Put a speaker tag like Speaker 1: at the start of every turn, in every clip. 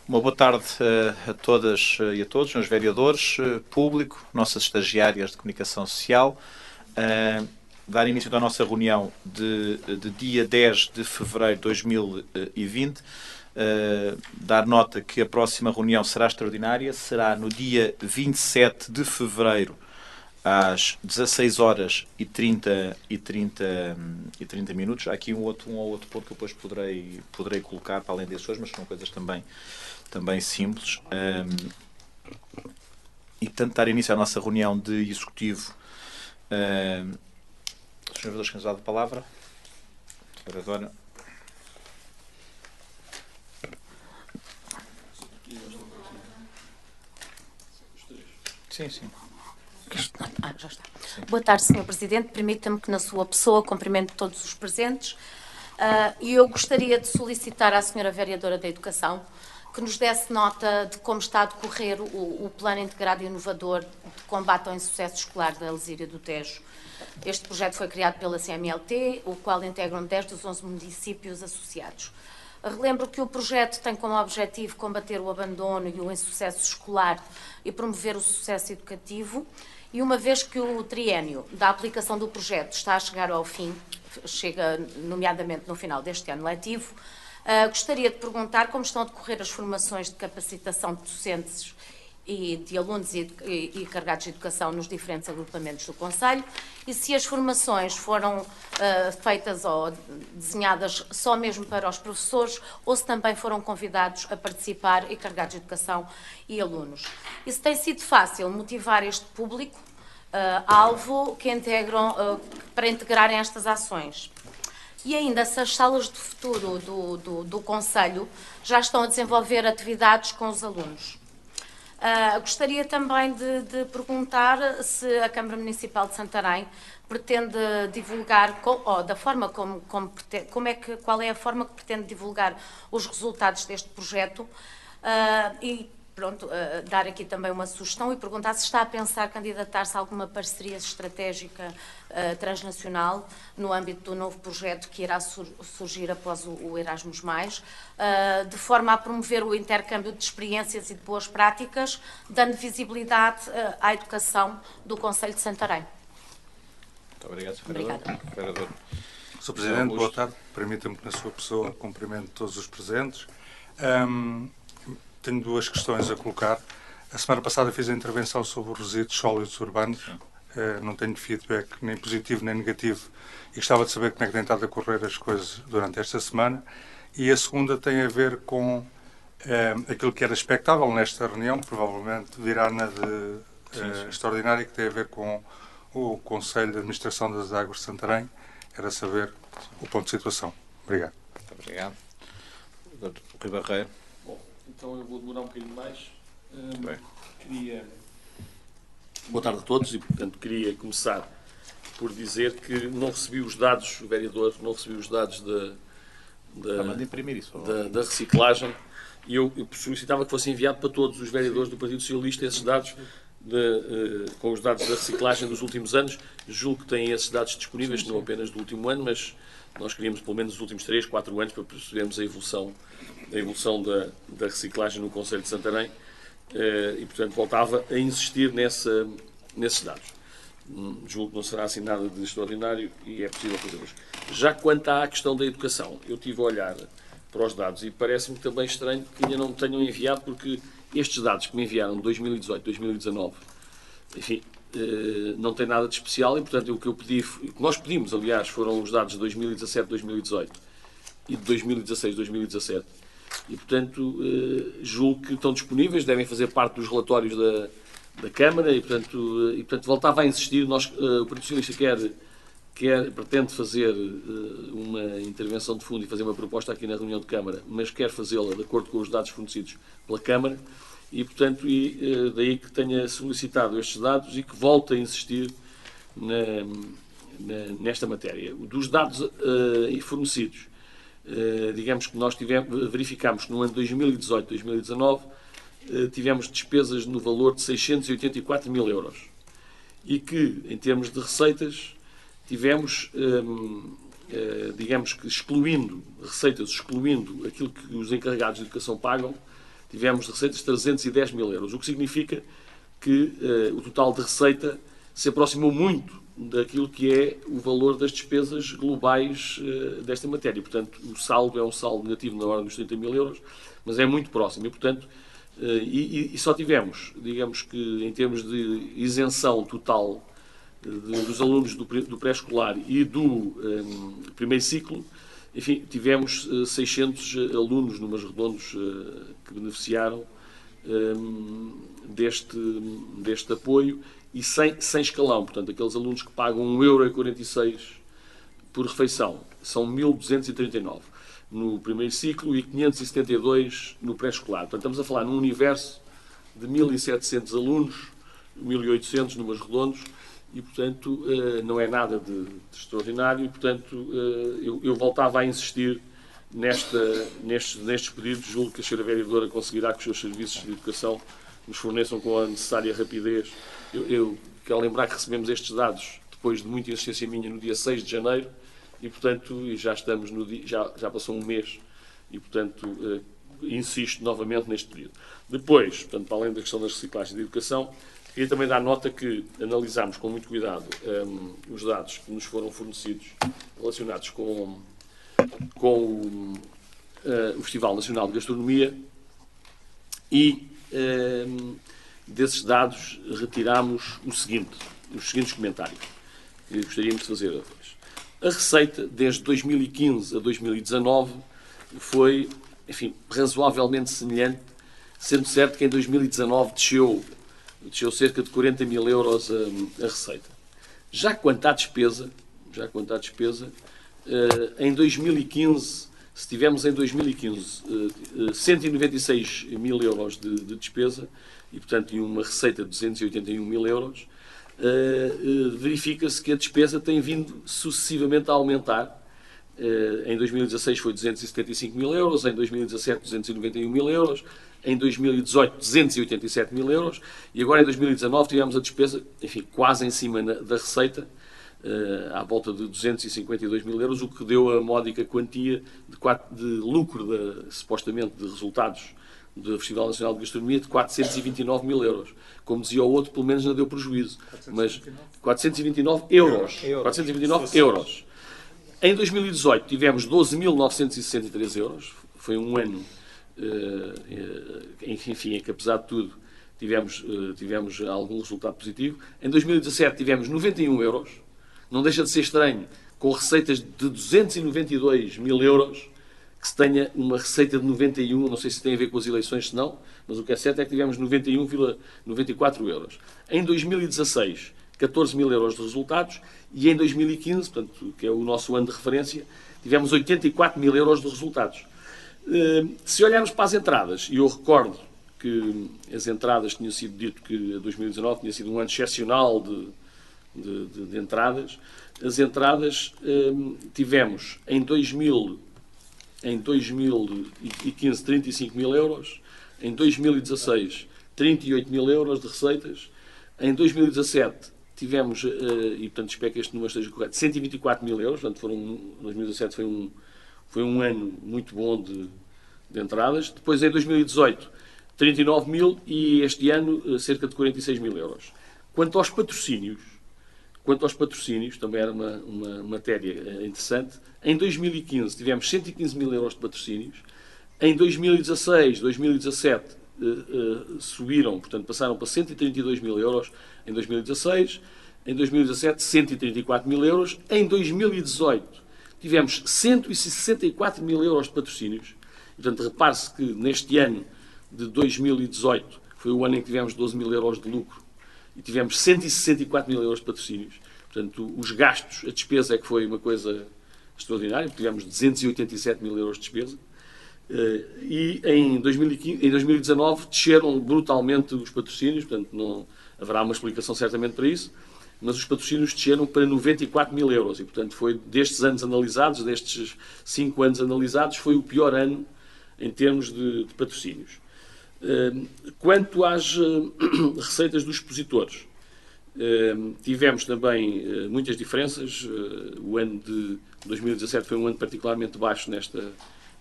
Speaker 1: Uma boa tarde a todas e a todos, meus vereadores, público, nossas estagiárias de comunicação social. Dar início à nossa reunião de dia 10 de fevereiro de 2020. Dar nota que a próxima reunião será extraordinária, será no dia 27 de fevereiro, às 16 horas e 30 minutos. Há aqui um ou outro ponto que eu depois poderei colocar para além desses hoje, mas são coisas também simples. E portanto, dar início à nossa reunião de executivo. Os senhores que nos dão a palavra. Agora. Sim.
Speaker 2: Já está. Sim. Boa tarde, Sr. Presidente. Permita-me que, na sua pessoa, cumprimento todos os presentes. E eu gostaria de solicitar à Sra. Vereadora da Educação que nos desse nota de como está a decorrer o Plano Integrado e Inovador de Combate ao Insucesso Escolar da Alzíria do Tejo. Este projeto foi criado pela CMLT, o qual integram 10 dos 11 municípios associados. Relembro que o projeto tem como objetivo combater o abandono e o insucesso escolar e promover o sucesso educativo. E uma vez que o triênio da aplicação do projeto está a chegar ao fim, chega nomeadamente no final deste ano letivo, gostaria de perguntar como estão a decorrer as formações de capacitação de docentes e de alunos e carregados de educação nos diferentes agrupamentos do Conselho e se as formações foram feitas ou desenhadas só mesmo para os professores ou se também foram convidados a participar e carregados de educação e alunos. E se tem sido fácil motivar este público alvo que integram para integrarem estas ações. E ainda se as salas de futuro do Conselho já estão a desenvolver atividades com os alunos. Gostaria também de perguntar se a Câmara Municipal de Santarém pretende divulgar, qual é a forma que pretende divulgar os resultados deste projeto e pronto, dar aqui também uma sugestão e perguntar se está a pensar candidatar-se a alguma parceria estratégica transnacional no âmbito do novo projeto que irá surgir após o Erasmus+, de forma a promover o intercâmbio de experiências e de boas práticas, dando visibilidade à educação do Concelho de Santarém.
Speaker 1: Muito obrigado, Sr. Vereador.
Speaker 3: Sr. Presidente, boa tarde. Permita-me que, na sua pessoa, cumprimento todos os presentes. Tenho duas questões a colocar. A semana passada fiz a intervenção sobre os resíduos sólidos urbanos. Não tenho feedback nem positivo nem negativo e gostava de saber como é que têm estado a correr as coisas durante esta semana. E a segunda tem a ver com aquilo que era expectável nesta reunião, que provavelmente virá na extraordinária, que tem a ver com o Conselho de Administração das Águas de Santarém. Era saber o ponto de situação. Obrigado.
Speaker 1: Muito obrigado. Rui Barreiro.
Speaker 4: Então eu vou demorar um bocadinho mais.
Speaker 5: Boa tarde a todos e, portanto, queria começar por dizer que não recebi os dados, o vereador não recebi os dados da reciclagem e eu solicitava que fosse enviado para todos os vereadores do Partido Socialista esses dados com os dados da reciclagem dos últimos anos. Julgo que têm esses dados disponíveis, não apenas do último ano, mas nós queríamos pelo menos os últimos 3, 4 anos para percebermos a evolução da reciclagem no Concelho de Santarém e, portanto, voltava a insistir nesses dados. Julgo que não será assim nada de extraordinário e é possível fazê-los. Já quanto à questão da educação, eu estive a olhar para os dados e parece-me também estranho que ainda não me tenham enviado, porque estes dados que me enviaram de 2018, 2019, enfim, não tem nada de especial e, portanto, o que eu pedi, o que nós pedimos, aliás, foram os dados de 2017, 2018 e de 2016, 2017. E, portanto, julgo que estão disponíveis, devem fazer parte dos relatórios da Câmara e, portanto, voltava a insistir. O Partido Socialista pretende fazer uma intervenção de fundo e fazer uma proposta aqui na reunião de Câmara, mas quer fazê-la de acordo com os dados fornecidos pela Câmara e, portanto, daí que tenha solicitado estes dados e que volte a insistir nesta matéria. Dos dados fornecidos, digamos que nós verificámos que no ano 2018, 2019, tivemos despesas no valor de 684 mil euros e que, em termos de receitas, tivemos, digamos que excluindo receitas, excluindo aquilo que os encarregados de educação pagam, tivemos de receitas 310 mil euros, o que significa que o total de receita se aproximou muito daquilo que é o valor das despesas globais desta matéria. Portanto, o saldo é um saldo negativo na ordem dos 30 mil euros, mas é muito próximo. E, portanto, e só tivemos, digamos que em termos de isenção total dos alunos do pré-escolar e do primeiro ciclo, enfim, tivemos 600 alunos, números redondos, que beneficiaram deste apoio e sem escalão. Portanto, aqueles alunos que pagam 1,46 € por refeição são 1.239 no primeiro ciclo e 572 no pré-escolar. Portanto, estamos a falar num universo de 1.700 alunos, 1.800 números redondos, e, portanto, não é nada de extraordinário. E, portanto, eu voltava a insistir nestes pedidos. Julgo que a Sra. Vereadora conseguirá que os seus serviços de educação nos forneçam com a necessária rapidez. Eu quero lembrar que recebemos estes dados depois de muita insistência minha no dia 6 de janeiro e, portanto, já estamos no dia, já passou um mês e, portanto, insisto novamente neste período. Depois, portanto, para além da questão das reciclagens de educação, queria também dar nota que analisámos com muito cuidado os dados que nos foram fornecidos relacionados com o Festival Nacional de Gastronomia e desses dados retirámos os seguintes comentários que gostaríamos de fazer a hoje. A receita, desde 2015 a 2019, foi, enfim, razoavelmente semelhante, sendo certo que em 2019 desceu cerca de 40 mil euros a receita. Já quanto à despesa, em 2015, se tivemos em 2015 196 mil euros de despesa e, portanto, uma receita de 281 mil euros, verifica-se que a despesa tem vindo sucessivamente a aumentar. Em 2016 foi 275 mil euros, em 2017 291 mil euros, em 2018 287 mil euros e agora em 2019 tivemos a despesa, enfim, quase em cima da receita, à volta de 252 mil euros, o que deu a módica quantia de lucro, supostamente, de resultados do Festival Nacional de Gastronomia de 429 mil euros. Como dizia o outro, pelo menos não deu prejuízo. 429 euros. 429 euros. Em 2018 tivemos 12.963 euros. Foi um ano, enfim, em que apesar de tudo tivemos algum resultado positivo. Em 2017 tivemos 91 euros. Não deixa de ser estranho, com receitas de 292 mil euros, que se tenha uma receita de 91, não sei se tem a ver com as eleições, se não, mas o que é certo é que tivemos 91,94 euros. Em 2016, 14 mil euros de resultados e em 2015, portanto, que é o nosso ano de referência, tivemos 84 mil euros de resultados. Se olharmos para as entradas, e eu recordo que as entradas tinham sido dito que 2019 tinha sido um ano excepcional de entradas, as entradas tivemos em 2015 35 mil euros, em 2016 38 mil euros de receitas, em 2017 tivemos, e portanto espero que este número esteja correto, 124 mil euros, portanto 2017 foi um ano muito bom de entradas. Depois em 2018 39 mil e este ano cerca de 46 mil euros. Quanto aos patrocínios, também era uma matéria interessante. Em 2015 tivemos 115 mil euros de patrocínios. Em 2016, 2017 subiram, portanto passaram para 132 mil euros em 2016. Em 2017, 134 mil euros. Em 2018 tivemos 164 mil euros de patrocínios. Portanto, repare-se que neste ano de 2018 foi o ano em que tivemos 12 mil euros de lucro e tivemos 164 mil euros de patrocínios. Portanto, os gastos, a despesa é que foi uma coisa extraordinária, tivemos 287 mil euros de despesa. E em 2019 desceram brutalmente os patrocínios, portanto não haverá uma explicação certamente para isso, mas os patrocínios desceram para 94 mil euros e, portanto, foi destes anos analisados, destes 5 anos analisados, foi o pior ano em termos de patrocínios. Quanto às receitas dos expositores, tivemos também muitas diferenças. O ano de 2017 foi um ano particularmente baixo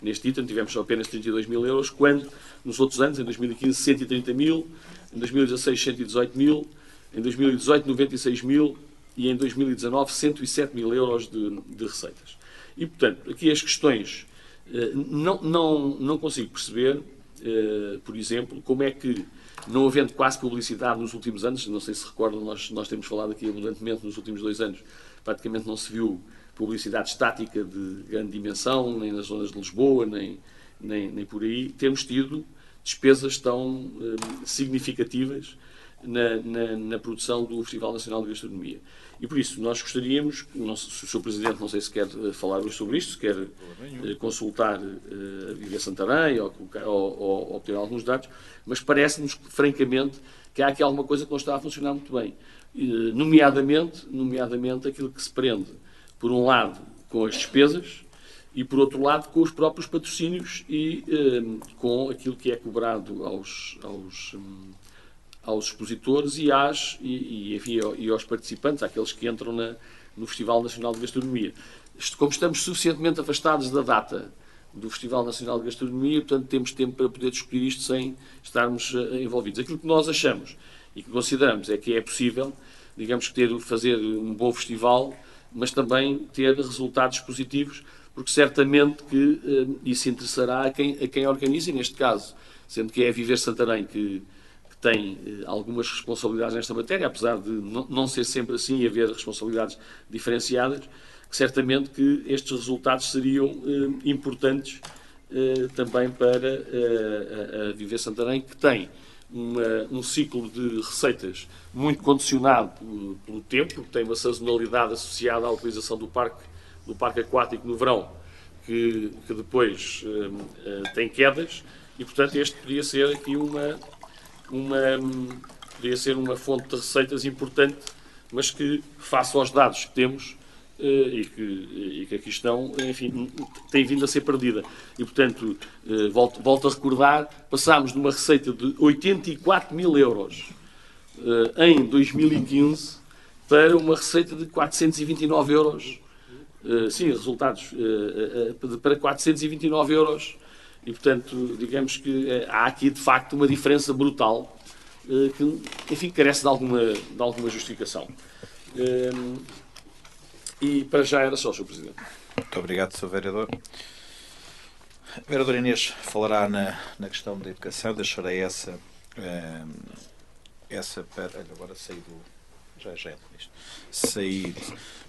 Speaker 5: neste item, tivemos só apenas 32 mil euros, quando nos outros anos, em 2015, 130 mil, em 2016, 118 mil, em 2018, 96 mil e em 2019, 107 mil euros de receitas. E, portanto, aqui as questões, não consigo perceber, por exemplo, como é que, não havendo quase publicidade nos últimos anos, não sei se recordam, nós temos falado aqui abundantemente nos últimos 2 anos, praticamente não se viu publicidade estática de grande dimensão, nem nas zonas de Lisboa, nem por aí, temos tido despesas tão significativas na produção do Festival Nacional de Gastronomia. E por isso, nós gostaríamos, o Sr. Presidente não sei se quer falar hoje sobre isto, se quer consultar a Viver Santarém ou obter alguns dados, mas parece-nos, francamente, que há aqui alguma coisa que não está a funcionar muito bem. Nomeadamente aquilo que se prende, por um lado, com as despesas e, por outro lado, com os próprios patrocínios e com aquilo que é cobrado aos expositores e aos participantes, àqueles que entram no Festival Nacional de Gastronomia. Como estamos suficientemente afastados da data do Festival Nacional de Gastronomia, portanto, temos tempo para poder discutir isto sem estarmos envolvidos. Aquilo que nós achamos e que consideramos é que é possível, digamos que fazer um bom festival, mas também ter resultados positivos, porque certamente que isso interessará a quem organiza, e neste caso, sendo que é a Viver Santarém que tem algumas responsabilidades nesta matéria, apesar de não ser sempre assim e haver responsabilidades diferenciadas, que certamente que estes resultados seriam importantes também para a Viver Santarém, que tem um ciclo de receitas muito condicionado pelo tempo, tem uma sazonalidade associada à utilização do parque aquático no verão, que depois tem quedas, e portanto este poderia ser aqui poderia ser uma fonte de receitas importante, mas que, face aos dados que temos e que aqui estão, enfim, tem vindo a ser perdida. E, portanto, volto a recordar, passámos de uma receita de 84 mil euros em 2015 para uma receita de 429 euros. Sim, resultados para 429 euros. E, portanto, digamos que há aqui, de facto, uma diferença brutal que, enfim, carece de alguma justificação. E, para já, era só, Sr. Presidente.
Speaker 1: Muito obrigado, Sr. Vereador. A Vereadora Inês falará na questão da educação. Deixarei essa para... Agora saí do... Já é isto. Saí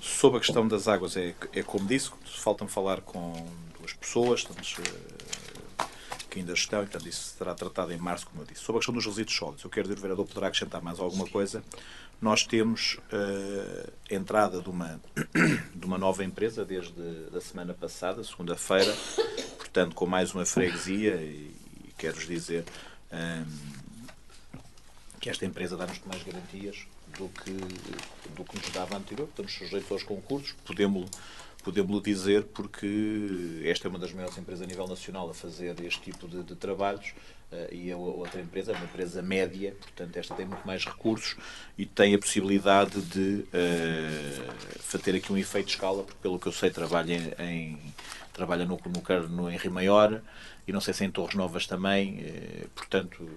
Speaker 1: sobre a questão das águas. É como disse, falta-me falar com 2 pessoas, estamos... que ainda estão, e portanto isso será tratado em março, como eu disse. Sobre a questão dos resíduos sólidos, eu quero dizer, o vereador poderá acrescentar mais alguma coisa. Nós temos a entrada de uma nova empresa desde a semana passada, segunda-feira, portanto com mais uma freguesia, e quero-vos dizer que esta empresa dá-nos mais garantias do que nos dava anterior. Estamos sujeitos aos concursos, podemos-lo dizer, porque esta é uma das maiores empresas a nível nacional a fazer este tipo de trabalhos, e a outra empresa é uma empresa média, portanto esta tem muito mais recursos e tem a possibilidade de ter aqui um efeito de escala, porque pelo que eu sei trabalha em Rio Maior e não sei se em Torres Novas também, portanto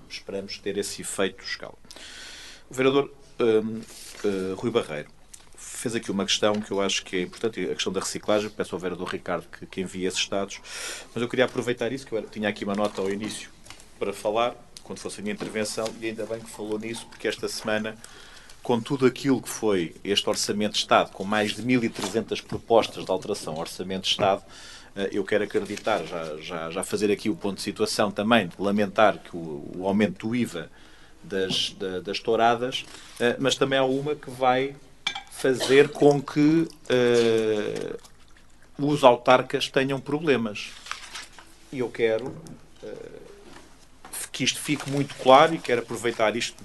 Speaker 1: esperamos ter esse efeito de escala. O vereador Rui Barreiro fez aqui uma questão que eu acho que é importante, a questão da reciclagem. Peço ao vereador Ricardo que envie esses dados, mas eu queria aproveitar isso, que eu tinha aqui uma nota ao início para falar, quando fosse a minha intervenção, e ainda bem que falou nisso, porque esta semana, com tudo aquilo que foi este Orçamento de Estado, com mais de 1.300 propostas de alteração ao Orçamento de Estado, eu quero acreditar, já fazer aqui o ponto de situação também, de lamentar que o aumento do IVA das touradas, mas também há uma que vai fazer com que os autarcas tenham problemas. E eu quero que isto fique muito claro, e quero aproveitar isto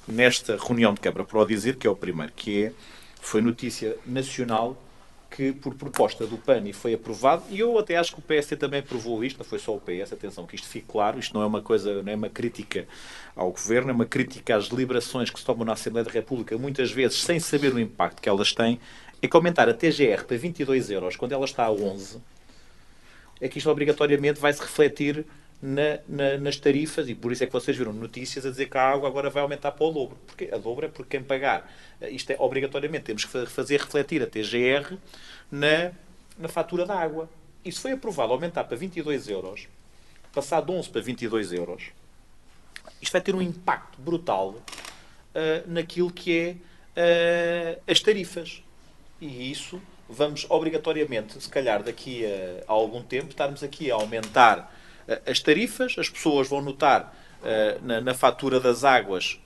Speaker 1: nesta reunião de Câmara para o dizer, que é o primeiro, que foi notícia nacional que, por proposta do PAN, e foi aprovado, e eu até acho que o PSD também aprovou isto, não foi só o PS, atenção, que isto fique claro, isto não é uma coisa, não é uma crítica ao Governo, é uma crítica às deliberações que se tomam na Assembleia da República, muitas vezes sem saber o impacto que elas têm, é que aumentar a TGR para 22 euros, quando ela está a 11, é que isto obrigatoriamente vai se refletir nas tarifas, e por isso é que vocês viram notícias a dizer que a água agora vai aumentar para o dobro. Porque a dobro é porque quem pagar, isto é obrigatoriamente, temos que fazer refletir a TGR na fatura da água. Isso foi aprovado, aumentar para 22 euros, passar de 11 para 22 euros. Isto vai ter um impacto brutal naquilo que é as tarifas. E isso vamos obrigatoriamente, se calhar daqui a algum tempo, estarmos aqui a aumentar as tarifas, as pessoas vão notar na fatura das águas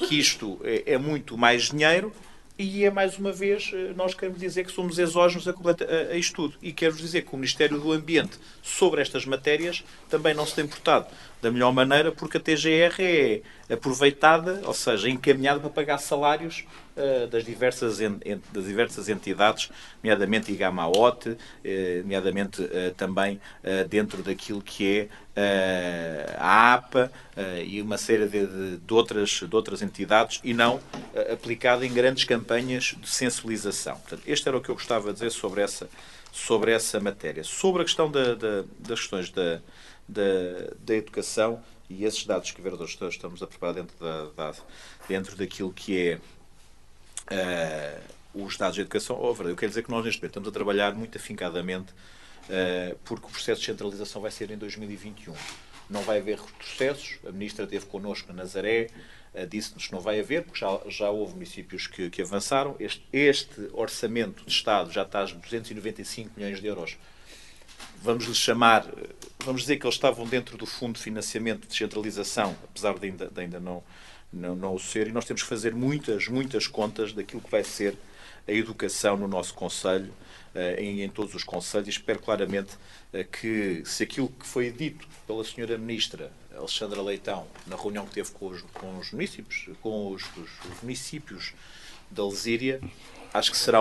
Speaker 1: que isto é muito mais dinheiro e é mais uma vez nós queremos dizer que somos exógenos a isto tudo. E quero-vos dizer que o Ministério do Ambiente sobre estas matérias também não se tem portado da melhor maneira porque a TGR é aproveitada, ou seja, encaminhada para pagar salários das diversas entidades, nomeadamente IGAMAOT, nomeadamente também dentro daquilo que é a APA e uma série de outras entidades e não aplicada em grandes campanhas de sensibilização. Portanto, este era o que eu gostava de dizer sobre essa matéria. Sobre a questão das questões da educação e esses dados que, vereadores, estamos a preparar dentro daquilo que é os dados de educação. Eu quero dizer que nós neste momento estamos a trabalhar muito afincadamente porque o processo de centralização vai ser em 2021. Não vai haver retrocessos. A Ministra esteve connosco na Nazaré, disse-nos que não vai haver, porque já houve municípios que avançaram. Este orçamento de Estado já está a 295 milhões de euros. Vamos dizer que eles estavam dentro do Fundo de Financiamento de Descentralização, apesar de ainda não o ser, e nós temos que fazer muitas contas daquilo que vai ser a educação no nosso Conselho, em todos os Conselhos, e espero claramente que, se aquilo que foi dito pela Sra. Ministra Alexandra Leitão, na reunião que teve com os municípios, com os municípios da Lesíria, acho que será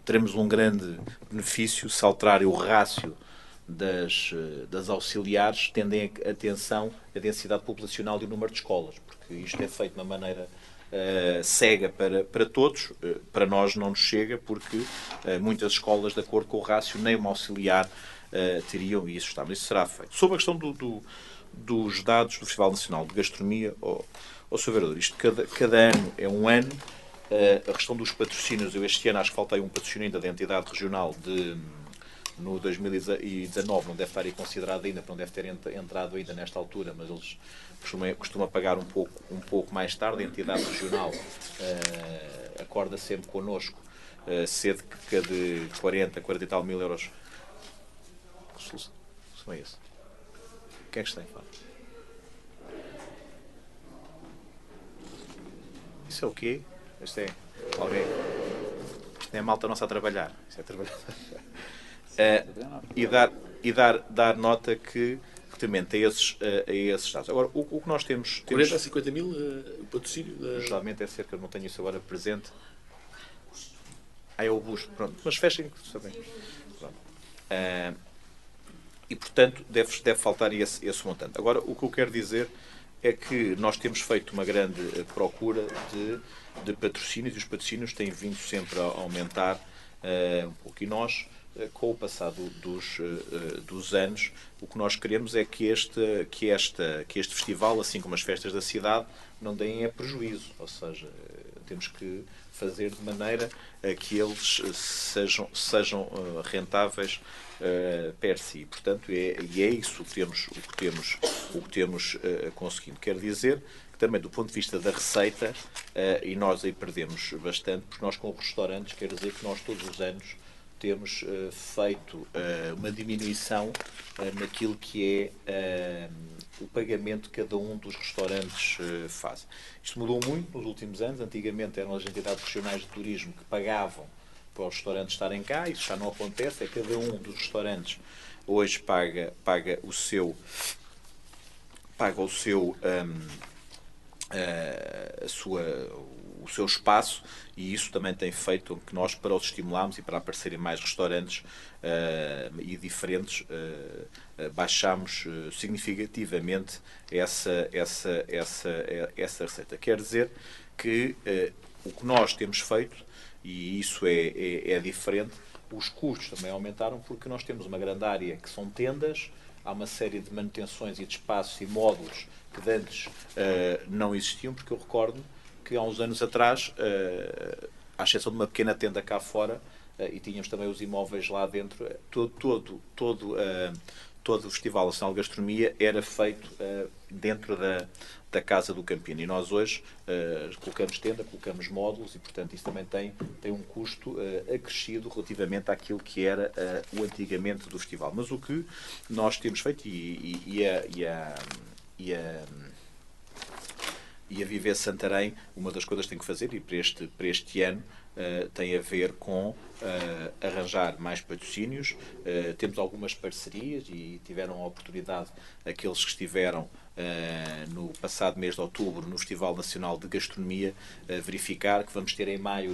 Speaker 1: teremos um grande benefício se alterarem o rácio das auxiliares, tendo em atenção a densidade populacional e o número de escolas, porque isto é feito de uma maneira cega para todos. Para nós não nos chega, porque muitas escolas, de acordo com o rácio, nem uma auxiliar teriam, e isso será feito. Sobre a questão dos dados do Festival Nacional de Gastronomia, Sr. Vereador, isto cada ano é um ano. A questão dos patrocínios, eu este ano acho que faltei um patrocínio ainda da entidade regional no 2019, não deve estar aí considerado ainda, não deve ter entrado ainda nesta altura, mas eles costumam pagar um pouco mais tarde. A entidade regional acorda sempre connosco cerca de 40 e tal mil euros. Que solução é esse? Quem é que está em fato? Isso é o quê? Isto é alguém. Isto não é malta nossa a trabalhar. Isto é trabalhar. E dar nota que também tem esses dados. Agora, o que nós temos.
Speaker 5: 40 a 50 mil o patrocínio?
Speaker 1: Geralmente é cerca, não tenho isso agora presente. É o busto, pronto. Mas fechem, sabem. E, portanto, deve faltar esse montante. Agora, o que eu quero dizer é que nós temos feito uma grande procura de patrocínios, e os patrocínios têm vindo sempre a aumentar um pouco. E nós, com o passado dos anos, o que nós queremos é que este festival, assim como as festas da cidade, não deem prejuízo. Ou seja, temos que fazer de maneira a que eles sejam rentáveis per si. Portanto, é isso que temos conseguido. Quer dizer que também do ponto de vista da receita, e nós aí perdemos bastante, porque nós com os restaurantes, quer dizer que nós todos os anos temos feito uma diminuição naquilo que é o pagamento que cada um dos restaurantes faz. Isto mudou muito nos últimos anos. Antigamente eram as entidades regionais de turismo que pagavam para os restaurantes estarem cá. Isso já não acontece. É cada um dos restaurantes hoje paga o seu espaço, e isso também tem feito que nós, para os estimularmos e para aparecerem mais restaurantes e diferentes, baixamos significativamente essa receita. Quer dizer que o que nós temos feito, e isso é diferente, Os custos também aumentaram porque nós temos uma grande área que são tendas, há uma série de manutenções e de espaços e módulos que de antes não existiam, porque eu recordo que há uns anos atrás, à exceção de uma pequena tenda cá fora, e tínhamos também os imóveis lá dentro, todo o Festival Nacional de Gastronomia era feito dentro da Casa do Campino. E nós hoje colocamos tenda, colocamos módulos e, portanto, isso também tem um custo acrescido relativamente àquilo que era o antigamente do festival. Mas o que nós temos feito, e a Viver Santarém, uma das coisas que tem que fazer, e para este ano, tem a ver com arranjar mais patrocínios. Temos algumas parcerias e tiveram a oportunidade, aqueles que estiveram no passado mês de outubro no Festival Nacional de Gastronomia, verificar que vamos ter em maio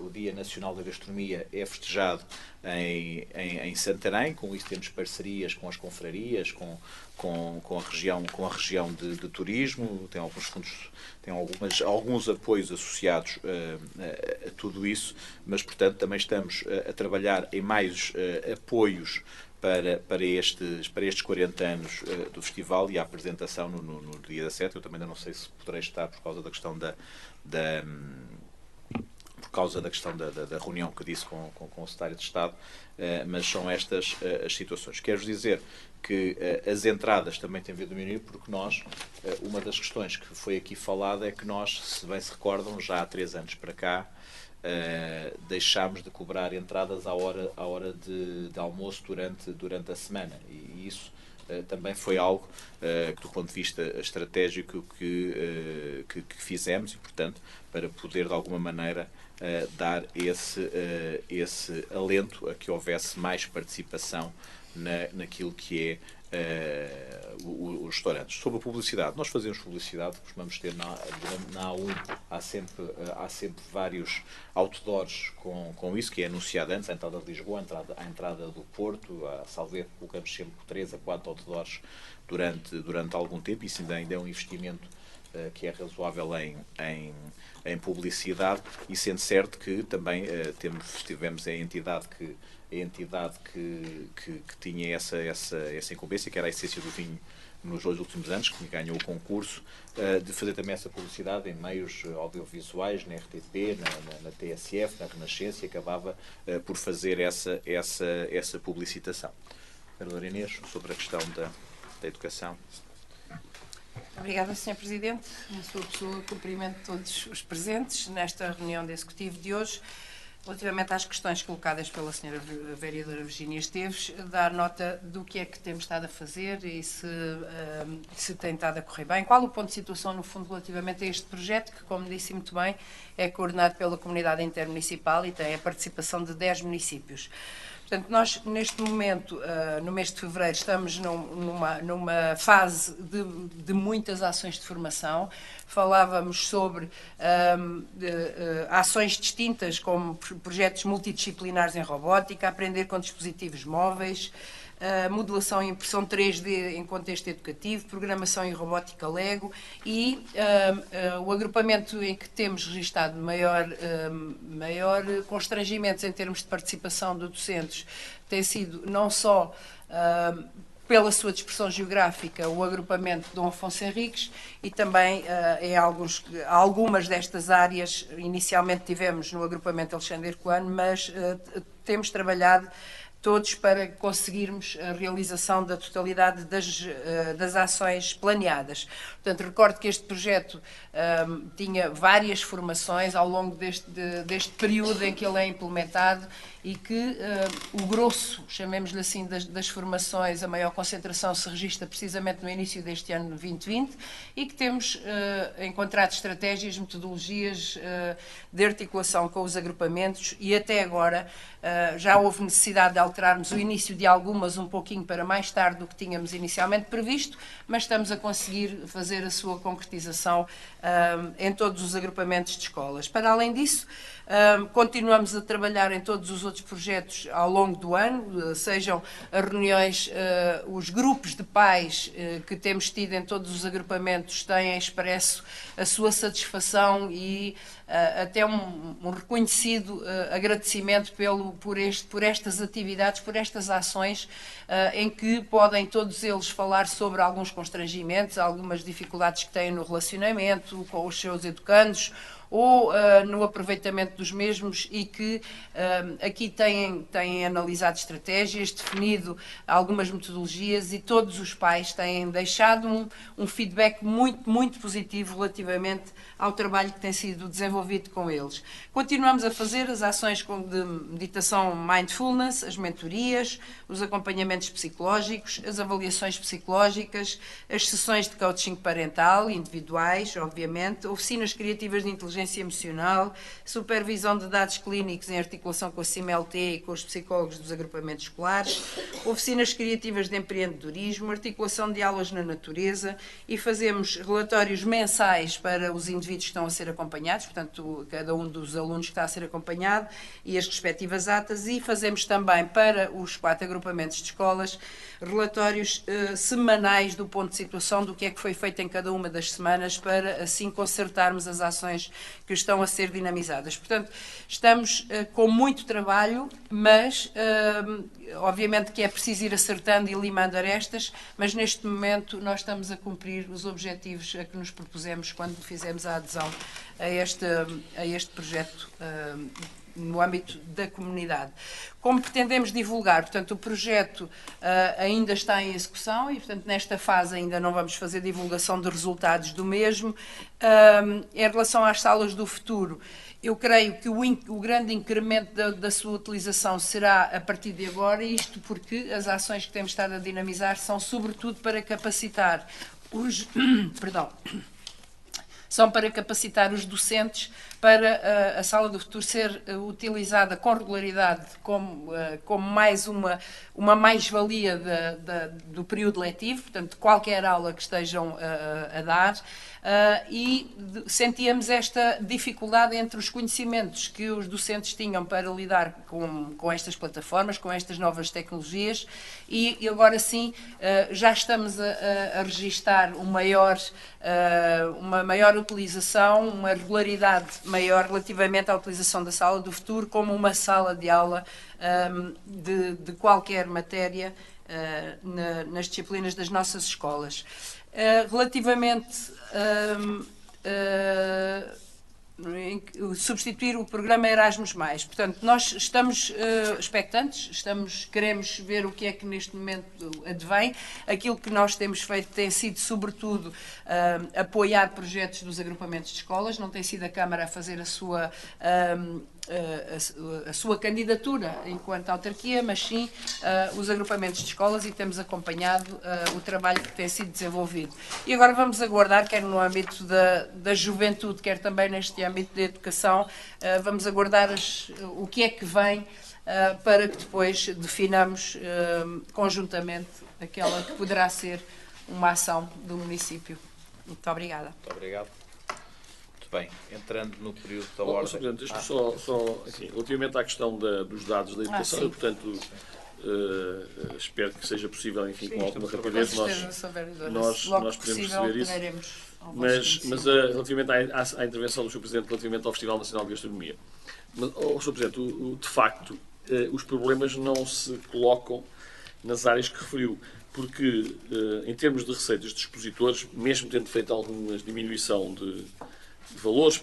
Speaker 1: o Dia Nacional da Gastronomia é festejado em Santarém. Com isso temos parcerias com as confrarias, com a região de turismo, tem alguns fundos, tem alguns apoios associados a tudo isso, mas portanto também estamos a trabalhar em mais apoios para estes 40 anos do festival e a apresentação no dia 17. Eu também ainda não sei se poderei estar por causa da questão da reunião que disse com o Secretário de Estado, mas são estas as situações. Quero dizer que as entradas também têm vindo a diminuir, porque nós, uma das questões que foi aqui falada é que nós, se bem se recordam, já há 3 anos para cá, deixámos de cobrar entradas à hora de almoço durante a semana, e isso também foi algo que, do ponto de vista estratégico, que fizemos, e portanto para poder de alguma maneira dar esse alento a que houvesse mais participação naquilo que é os restaurantes. Sobre a publicidade, nós fazemos publicidade, costumamos ter na A1, há sempre vários outdoors com isso, que é anunciado antes, a entrada de Lisboa, a entrada do Porto, a Salveiro, colocamos sempre 3 a 4 outdoors durante algum tempo. Isso ainda é um investimento que é razoável em publicidade, e sendo certo que também tivemos a entidade que tinha essa incumbência, que era a Essência do Vinho, nos 2 últimos anos, que ganhou o concurso, de fazer também essa publicidade em meios audiovisuais, na RTP, na TSF, na Renascença, e acabava por fazer essa publicitação. Vereadora Inês, sobre a questão da educação.
Speaker 6: Obrigada, Sr. Presidente. Na sua pessoa, cumprimento todos os presentes nesta reunião do Executivo de hoje. Relativamente às questões colocadas pela Sra. Vereadora Virgínia Esteves, dar nota do que é que temos estado a fazer e se tem estado a correr bem. Qual o ponto de situação, no fundo, relativamente a este projeto, que, como disse muito bem, é coordenado pela Comunidade Intermunicipal e tem a participação de 10 municípios. Portanto, nós, neste momento, no mês de fevereiro, estamos numa fase de muitas ações de formação. Falávamos sobre ações distintas, como projetos multidisciplinares em robótica, aprender com dispositivos móveis, modelação e impressão 3D em contexto educativo, programação e robótica Lego, e o agrupamento em que temos registado maior constrangimentos em termos de participação de docentes tem sido não só pela sua dispersão geográfica, o agrupamento Dom Afonso Henriques, e também em algumas destas áreas. Inicialmente tivemos no agrupamento Alexandre Herculano, mas temos trabalhado todos para conseguirmos a realização da totalidade das ações planeadas. Portanto, recordo que este projeto tinha várias formações ao longo deste período em que ele é implementado, e que o grosso, chamemos-lhe assim, das formações, a maior concentração se registra precisamente no início deste ano 2020, e que temos encontrado estratégias, metodologias de articulação com os agrupamentos, e até agora já houve necessidade de alterarmos o início de algumas um pouquinho para mais tarde do que tínhamos inicialmente previsto, mas estamos a conseguir fazer a sua concretização em todos os agrupamentos de escolas. Para além disso, continuamos a trabalhar em todos os outros projetos ao longo do ano, sejam as reuniões, os grupos de pais que temos tido em todos os agrupamentos têm expresso a sua satisfação e até um reconhecido agradecimento por estas atividades, por estas ações, em que podem todos eles falar sobre alguns constrangimentos, algumas dificuldades que têm no relacionamento com os seus educandos, ou no aproveitamento dos mesmos, e que aqui têm analisado estratégias, definido algumas metodologias, e todos os pais têm deixado um feedback muito, muito positivo relativamente ao trabalho que tem sido desenvolvido com eles. Continuamos a fazer as ações de meditação mindfulness, as mentorias, os acompanhamentos psicológicos, as avaliações psicológicas, as sessões de coaching parental, individuais, obviamente, oficinas criativas de inteligência emocional, supervisão de dados clínicos em articulação com a CIMLT e com os psicólogos dos agrupamentos escolares, oficinas criativas de empreendedorismo, articulação de aulas na natureza, e fazemos relatórios mensais para os indivíduos que estão a ser acompanhados, portanto, cada um dos alunos que está a ser acompanhado, e as respectivas atas, e fazemos também para os 4 agrupamentos de escolas relatórios semanais do ponto de situação do que é que foi feito em cada uma das semanas, para assim concertarmos as ações que estão a ser dinamizadas. Portanto, estamos com muito trabalho, mas obviamente que é preciso ir acertando e limando arestas, mas neste momento nós estamos a cumprir os objetivos a que nos propusemos quando fizemos a adesão a este projeto no âmbito da comunidade. Como pretendemos divulgar, portanto, o projeto ainda está em execução e, portanto, nesta fase ainda não vamos fazer divulgação de resultados do mesmo. Em relação às salas do futuro, eu creio que o grande incremento da sua utilização será a partir de agora, isto porque as ações que temos estado a dinamizar são sobretudo para capacitar os... são para capacitar os docentes para a Sala do Futuro ser utilizada com regularidade como mais uma mais-valia do período letivo, portanto, qualquer aula que estejam a dar, e sentíamos esta dificuldade entre os conhecimentos que os docentes tinham para lidar com estas plataformas, com estas novas tecnologias, e agora sim já estamos a registar uma maior utilização, uma regularidade maior relativamente à utilização da Sala do Futuro como uma sala de aula de qualquer matéria nas disciplinas das nossas escolas. Relativamente substituir o programa Erasmus+. Portanto, nós estamos expectantes, queremos ver o que é que neste momento advém. Aquilo que nós temos feito tem sido, sobretudo, apoiar projetos dos agrupamentos de escolas. Não tem sido a Câmara a fazer a sua candidatura enquanto autarquia, mas sim os agrupamentos de escolas, e temos acompanhado o trabalho que tem sido desenvolvido. E agora vamos aguardar, quer no âmbito da juventude, quer também neste âmbito da educação, vamos aguardar o que é que vem para que depois definamos conjuntamente aquela que poderá ser uma ação do município. Muito obrigada.
Speaker 1: Muito obrigado. Bem, entrando no período da ordem...
Speaker 5: Sr. Presidente, só enfim, relativamente à questão dos dados da educação, portanto, espero que seja possível, enfim, com alguma rapidez, nós podemos perceber isso. Mas relativamente à intervenção do Sr. Presidente relativamente ao Festival Nacional de Gastronomia, Sr. Presidente, de facto, os problemas não se colocam nas áreas que referiu, porque, em termos de receitas dos expositores, mesmo tendo feito alguma diminuição de valores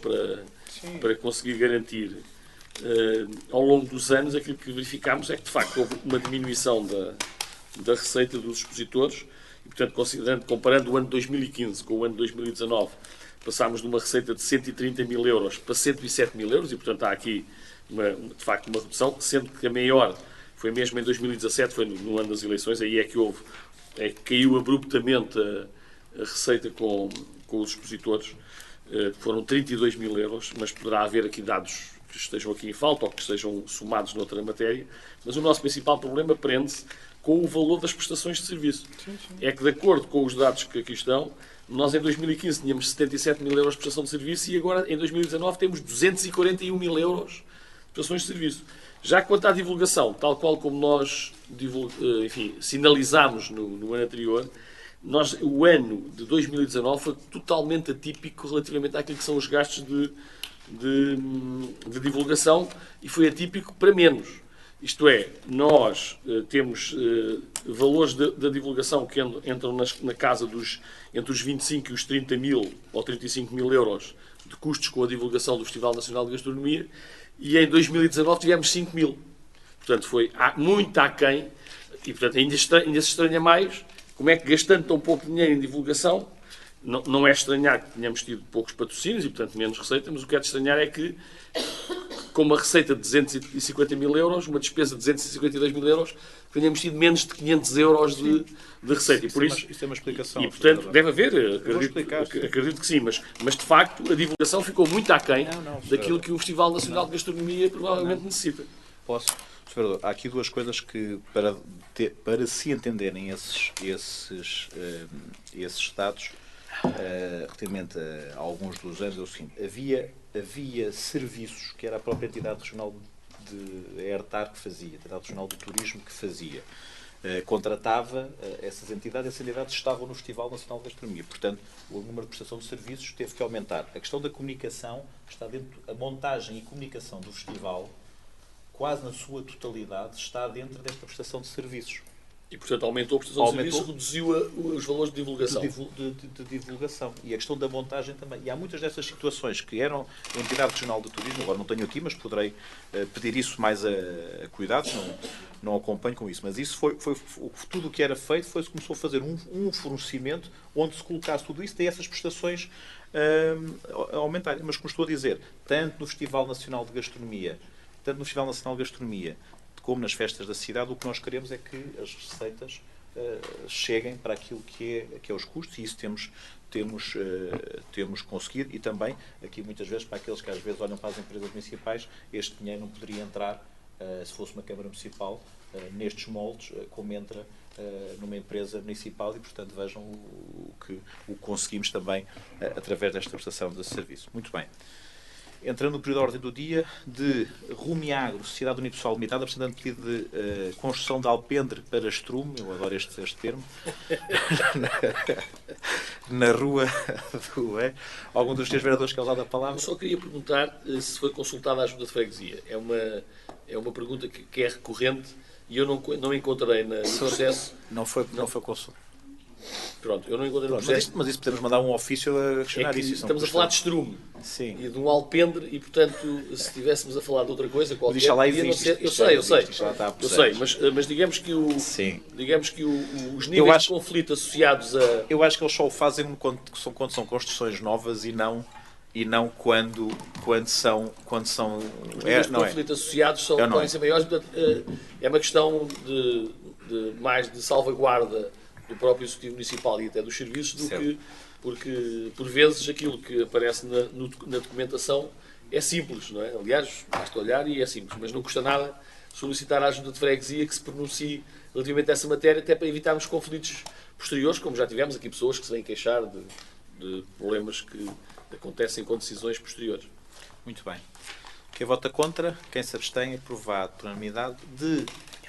Speaker 5: para conseguir garantir ao longo dos anos, aquilo que verificámos é que de facto houve uma diminuição da receita dos expositores e, portanto, comparando o ano de 2015 com o ano de 2019, passámos de uma receita de 130 mil euros para 107 mil euros e, portanto, há aqui de facto uma redução, sendo que a maior foi mesmo em 2017, foi no ano das eleições, aí é que caiu abruptamente a receita com os expositores. Foram 32 mil euros, mas poderá haver aqui dados que estejam aqui em falta ou que estejam somados noutra matéria, mas o nosso principal problema prende-se com o valor das prestações de serviço. É que, de acordo com os dados que aqui estão, nós em 2015 tínhamos 77 mil euros de prestação de serviço e agora em 2019 temos 241 mil euros de prestações de serviço. Já quanto à divulgação, tal qual como nós sinalizámos no ano anterior, o ano de 2019 foi totalmente atípico relativamente àquilo que são os gastos de de divulgação e foi atípico para menos. Isto é, nós temos valores da divulgação que entram na casa entre os 25 e os 30 mil ou 35 mil euros de custos com a divulgação do Festival Nacional de Gastronomia e em 2019 tivemos 5 mil. Portanto, foi muito aquém e, portanto, ainda se estranha mais como é que, gastando tão pouco dinheiro em divulgação, não é estranhar que tenhamos tido poucos patrocínios e, portanto, menos receita, mas o que é de estranhar é que, com uma receita de 250 mil euros, uma despesa de 252 mil euros, tenhamos tido menos de 500 euros de receita. E por isso
Speaker 1: é uma explicação.
Speaker 5: E, portanto, deve haver, acredito que sim, mas de facto a divulgação ficou muito aquém daquilo que o Festival Nacional de Gastronomia provavelmente necessita.
Speaker 1: Posso? Sr. Vereador, há aqui duas coisas que, para se entenderem esses dados, relativamente a alguns dos anos, é o seguinte: havia serviços que era a própria entidade regional de ERTAR que fazia, a entidade regional do turismo que fazia. Contratava essas entidades estavam no Festival Nacional de Gastronomia. Portanto, o número de prestação de serviços teve que aumentar. A questão da comunicação está dentro, a montagem e comunicação do festival, quase na sua totalidade, está dentro desta prestação de serviços.
Speaker 5: E, portanto, aumentou a prestação de serviço, reduziu os valores de divulgação.
Speaker 1: De divulgação. E a questão da montagem também. E há muitas dessas situações que eram a entidade regional de turismo, agora não tenho aqui, mas poderei pedir isso mais a cuidados, não acompanho com isso. Mas isso foi tudo o que era feito, começou a fazer um fornecimento onde se colocasse tudo isso e essas prestações a aumentarem. Mas, como estou a dizer, tanto no Festival Nacional de Gastronomia, como nas festas da cidade, o que nós queremos é que as receitas cheguem para aquilo que é os custos, e isso temos conseguido, e também, aqui muitas vezes, para aqueles que às vezes olham para as empresas municipais, este dinheiro não poderia entrar, se fosse uma Câmara Municipal, nestes moldes, como entra numa empresa municipal, e, portanto, vejam o que conseguimos também através desta prestação de serviço. Muito bem. Entrando no período de ordem do dia, de Rumiagro, Sociedade Unipessoal Limitada, apresentando pedido de construção de alpendre para estrume, eu adoro este termo, na rua do Algum dos senhores vereadores quer usar a palavra?
Speaker 5: Eu só queria perguntar se foi consultada a Junta de Freguesia. É uma pergunta que é recorrente e eu não encontrei no processo.
Speaker 1: Não foi consultado.
Speaker 5: Pronto, eu não encontrei no processo.
Speaker 1: Mas isso podemos mandar um ofício a questionar isso.
Speaker 5: Estamos a falar de estrume.
Speaker 1: Sim.
Speaker 5: E de um alpendre, e, portanto, se estivéssemos a falar de outra coisa, qualquer
Speaker 1: já lá
Speaker 5: podia não
Speaker 1: existe,
Speaker 5: ser. Eu sei, mas digamos que os níveis de conflito associados a...
Speaker 1: Eu acho que eles só o fazem quando são construções novas e não quando são
Speaker 5: os níveis de conflito associados podem ser maiores. Portanto, é uma questão mais de salvaguarda do próprio Executivo Municipal e até dos serviços, porque, por vezes, aquilo que aparece na documentação é simples, não é? Aliás, basta olhar e é simples, mas não custa nada solicitar à Junta de Freguesia que se pronuncie relativamente a essa matéria, até para evitarmos conflitos posteriores, como já tivemos aqui pessoas que se vêm queixar de problemas que acontecem com decisões posteriores.
Speaker 1: Muito bem. Quem vota contra? Quem se abstém? Aprovado por unanimidade. De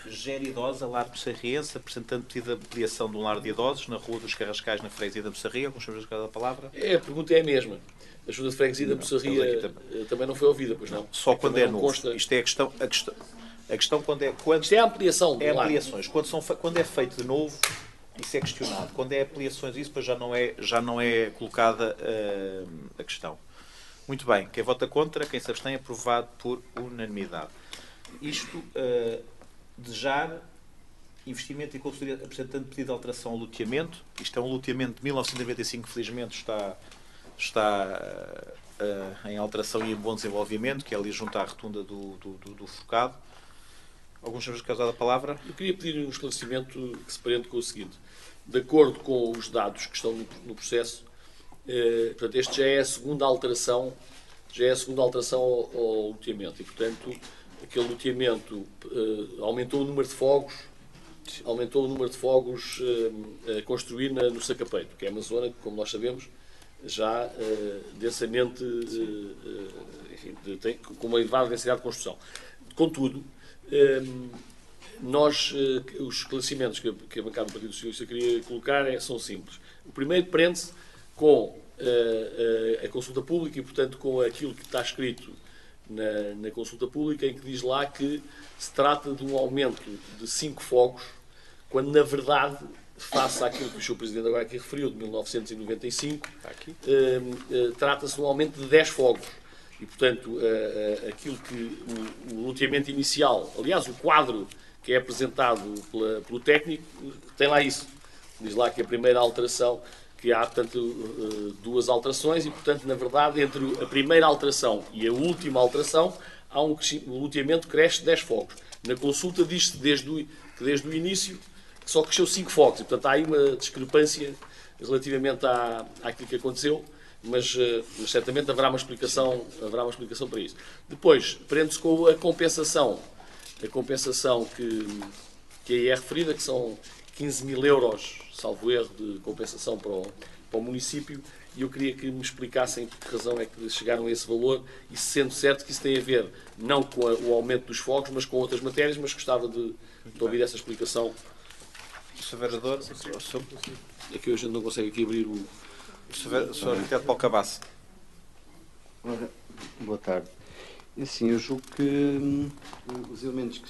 Speaker 1: Geridosa, Lar Moçarriense, apresentando pedido de ampliação de um lar de idosos na Rua dos Carrascais, na Freguesia da Moçarria. Alguns senhores a palavra?
Speaker 5: A pergunta é a mesma. A Junta de Freguesia da Moçarria também não foi ouvida, pois não?
Speaker 1: Só quando é novo. Isto é a questão quando é...
Speaker 5: Isto é a ampliação do lar.
Speaker 1: Ampliações. Quando é feito de novo, isso é questionado. Quando é ampliações, isso depois já não é colocada a questão. Muito bem. Quem vota contra? Quem se abstém? Aprovado por unanimidade. Isto... Desejar investimento e consultoria, apresentando pedido de alteração ao loteamento. Isto é um loteamento de 1995, felizmente está em alteração e em bom desenvolvimento, que é ali junto à rotunda do Focado. Alguns senhores querem usar a palavra?
Speaker 5: Eu queria pedir um esclarecimento que se prende com o seguinte. De acordo com os dados que estão no processo, portanto, este já é a segunda alteração ao loteamento e, portanto, aquele loteamento aumentou o número de fogos a construir no Sacapeito, que é uma zona que, como nós sabemos, já densamente, com uma elevada densidade de construção. Contudo, os esclarecimentos que a bancada do Partido Socialista queria colocar são simples. O primeiro prende-se com a consulta pública e, portanto, com aquilo que está escrito na consulta pública, em que diz lá que se trata de um aumento de 5 fogos, quando, na verdade, face àquilo que o Sr. Presidente agora aqui referiu, de 1995, trata-se de um aumento de 10 fogos. E, portanto, aquilo que o loteamento inicial, aliás, o quadro que é apresentado pelo técnico, tem lá isso. Diz lá que a primeira alteração, que há, portanto, 2 alterações e, portanto, na verdade, entre a primeira alteração e a última alteração, há o loteamento cresce 10 fogos. Na consulta diz-se que desde o início que só cresceu 5 fogos. E, portanto, há aí uma discrepância relativamente àquilo que aconteceu, mas certamente haverá uma explicação para isso. Depois, prende-se com a compensação que aí é referida, que são 15 mil euros, salvo erro, de compensação para o município, e eu queria que me explicassem por que razão é que chegaram a esse valor, e sendo certo que isso tem a ver não com o aumento dos fogos, mas com outras matérias, mas gostava de ouvir essa explicação.
Speaker 1: Sr. Vereador,
Speaker 5: É que hoje não consegue aqui abrir o...
Speaker 1: Sr. Arquiteto Paulo Cabasso.
Speaker 7: Ora, boa tarde. E assim, eu julgo que os elementos que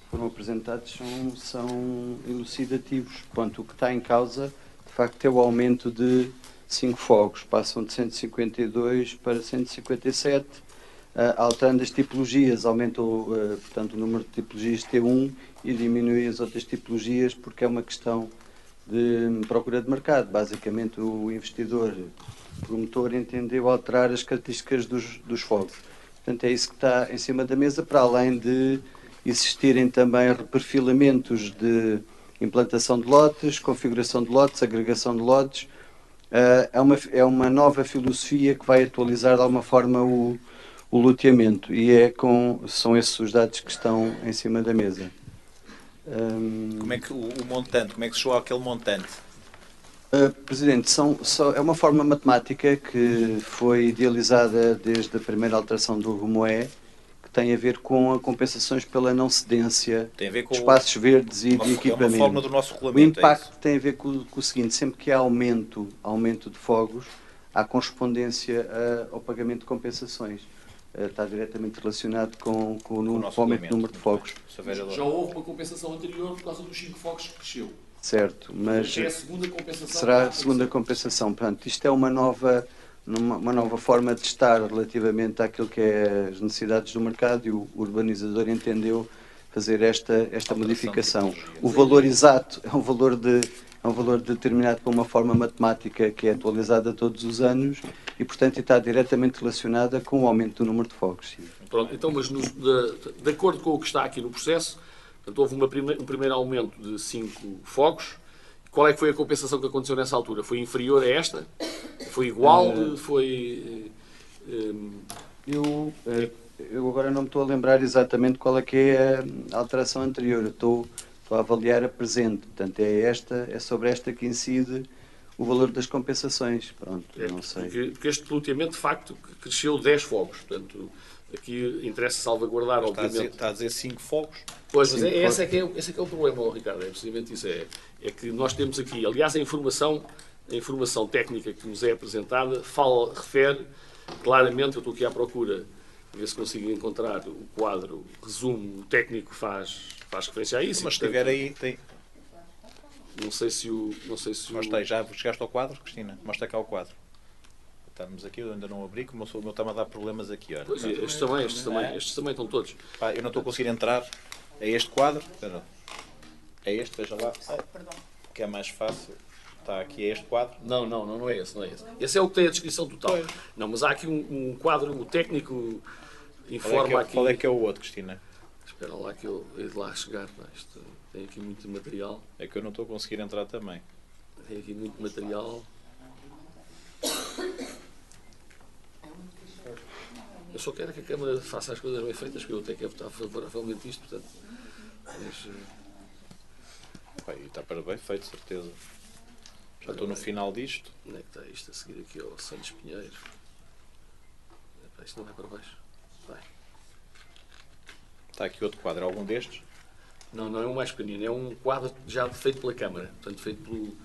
Speaker 7: foram apresentados são elucidativos. Ponto, o que está em causa, de facto, é o aumento de 5 fogos. Passam de 152 para 157, alterando as tipologias. Aumentam, portanto, o número de tipologias T1 e diminui as outras tipologias porque é uma questão de procura de mercado. Basicamente, o investidor promotor entendeu alterar as características dos fogos. Portanto, é isso que está em cima da mesa, para além de existirem também reperfilamentos de implantação de lotes, configuração de lotes, agregação de lotes. É uma nova filosofia que vai atualizar de alguma forma o loteamento, e são esses os dados que estão em cima da mesa.
Speaker 1: Como é que o montante, como é que se chegou àquele montante?
Speaker 7: Presidente, é uma forma matemática que foi idealizada desde a primeira alteração do RUMOE, que tem a ver com a compensações pela não cedência
Speaker 1: Tem a ver com
Speaker 7: de espaços verdes e de equipamento.
Speaker 1: É uma forma do nosso
Speaker 7: O
Speaker 1: regulamento.
Speaker 7: impacto tem a ver com o seguinte: sempre que há aumento de fogos, há correspondência ao pagamento de compensações. Está diretamente relacionado com o aumento do número de fogos.
Speaker 5: Já houve uma compensação anterior por causa dos 5 fogos que cresceu.
Speaker 7: Certo, mas
Speaker 5: É a segunda compensação.
Speaker 7: será a segunda compensação. Portanto, isto é uma nova forma de estar relativamente àquilo que é as necessidades do mercado, e o urbanizador entendeu fazer esta modificação. O valor exato é um valor determinado por uma forma matemática que é atualizada todos os anos e, portanto, está diretamente relacionada com o aumento do número de fogos. Sim.
Speaker 5: Pronto, então, mas de acordo com o que está aqui no processo, portanto, houve um primeiro aumento de 5 fogos. Qual é que foi a compensação que aconteceu nessa altura? Foi inferior a esta? Foi igual? Foi...
Speaker 7: Eu agora não me estou a lembrar exatamente qual é que é a alteração anterior. Eu estou a avaliar a presente. Portanto, é sobre esta que incide o valor das compensações. Pronto, não sei.
Speaker 5: Porque este loteamento, de facto, cresceu 10 fogos. Portanto, aqui interessa salvaguardar, obviamente.
Speaker 1: Está a dizer 5 fogos?
Speaker 5: Pois, mas esse é que é o problema, Ricardo. É precisamente isso. É que nós temos aqui, aliás, a informação técnica que nos é apresentada refere claramente, eu estou aqui à procura, ver se consigo encontrar o quadro, resumo, o técnico faz referência a isso.
Speaker 1: Mas se estiver aí, tem...
Speaker 5: Não sei se o...
Speaker 1: Mostra aí, já chegaste ao quadro, Cristina? Mostra cá o quadro. Estamos aqui, eu ainda não abri, como o meu está-me a dar problemas aqui. Olha.
Speaker 5: Pois, estes também estão todos.
Speaker 1: Pá, eu não estou a conseguir entrar. É este quadro? Espera. É este, veja lá. Que é mais fácil. Está aqui, é este quadro.
Speaker 5: Não é esse. Esse é o que tem a descrição total.
Speaker 1: Pois.
Speaker 5: Não, mas há aqui um quadro, o técnico informa aqui...
Speaker 1: Qual é que é o outro, Cristina?
Speaker 5: Espera lá que eu hei de lá chegar. Isto tem aqui muito material.
Speaker 1: É que eu não estou a conseguir entrar também.
Speaker 5: Tem aqui muito material. Eu só quero que a Câmara faça as coisas bem feitas, que eu até quero votar favoravelmente isto, portanto. Mas,
Speaker 1: Pá, e está para bem feito, certeza. Já estou no final disto.
Speaker 5: onde é que está isto? A seguir aqui ao Santos Pinheiro. Epá, isto não vai para baixo. Vai.
Speaker 1: Está aqui outro quadro. Algum destes?
Speaker 5: Não é um mais pequenino. É um quadro já feito pela Câmara. Portanto,